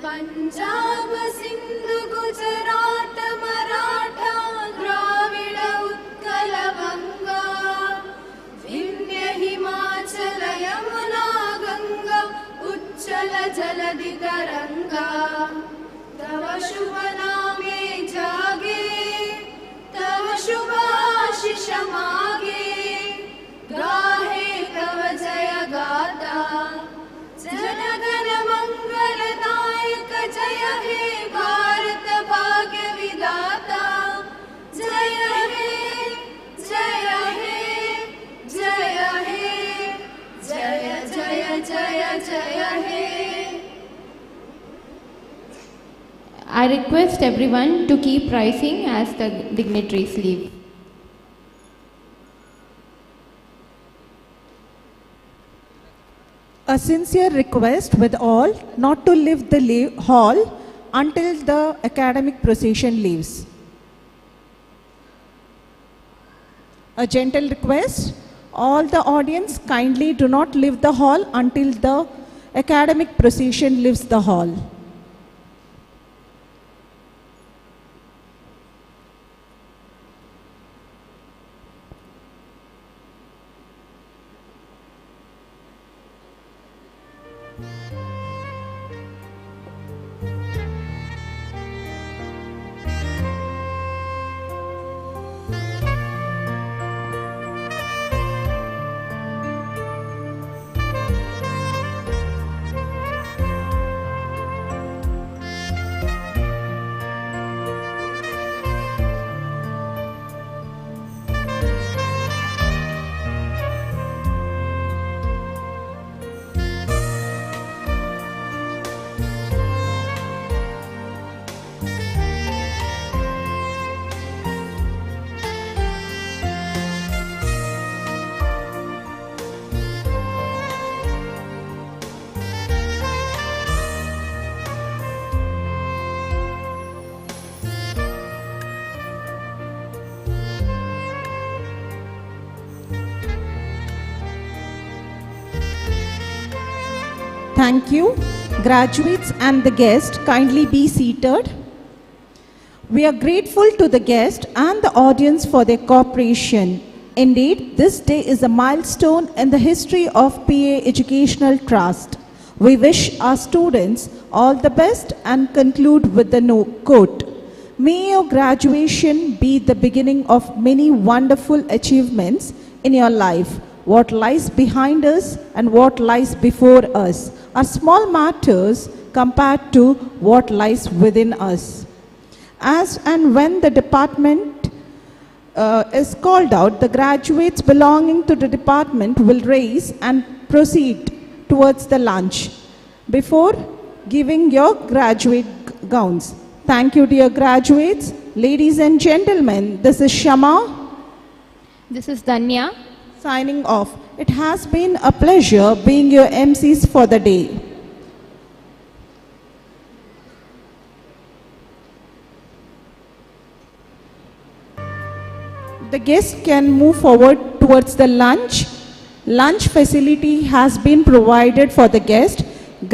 Punjab Sindh Gujarat Maratha Dravid Utkal बंगा विंध्य हिमाचल यमुना गंगा उच्चल जलधि तरंगा तव शुभ नामे जागे तव शुभ आशीष मागे गाहे तव जय गाता जनगण मंगलदायक जय हे भारत भाग्य विधाता जय हे जय हे जय हे जय जय जय जय हे. I request everyone to keep rising as the dignitaries leave. A sincere request with all not to leave the hall until the academic procession leaves. A gentle request, all the audience kindly do not leave the hall until the academic procession leaves the hall. Thank you. Graduates and the guest, kindly be seated. We are grateful to the guest and the audience for their cooperation. Indeed, this day is a milestone in the history of PA Educational Trust. We wish our students all the best and conclude with the quote, "May your graduation be the beginning of many wonderful achievements in your life. What lies behind us and what lies before us are small matters compared to what lies within us." As and when the department is called out, the graduates belonging to the department will raise and proceed towards the lunch before giving your graduate gowns. Thank you, dear graduates. Ladies and gentlemen, this is Shama. This is Danya. Signing off. It has been a pleasure being your MCs for the day. The guests can move forward towards the lunch. Lunch facility has been provided for the guest.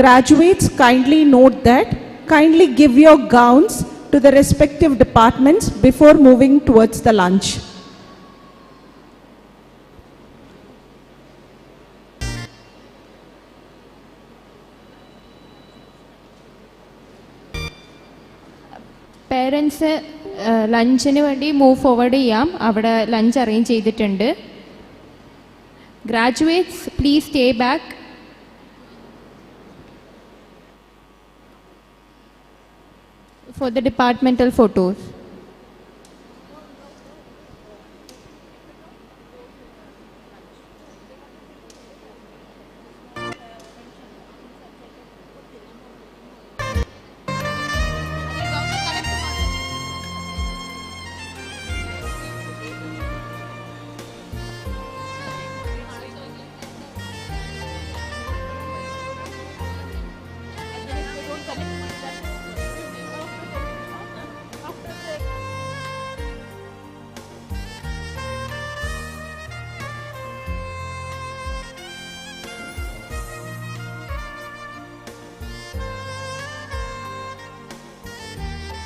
Graduates, kindly note that. Kindly give your gowns to the respective departments before moving towards the lunch. Parents ലഞ്ചിന് വേണ്ടി move forward ചെയ്യാം. അവിടെ lunch arrange ചെയ്തിട്ടുണ്ട്. Graduates please stay back. For the departmental photos.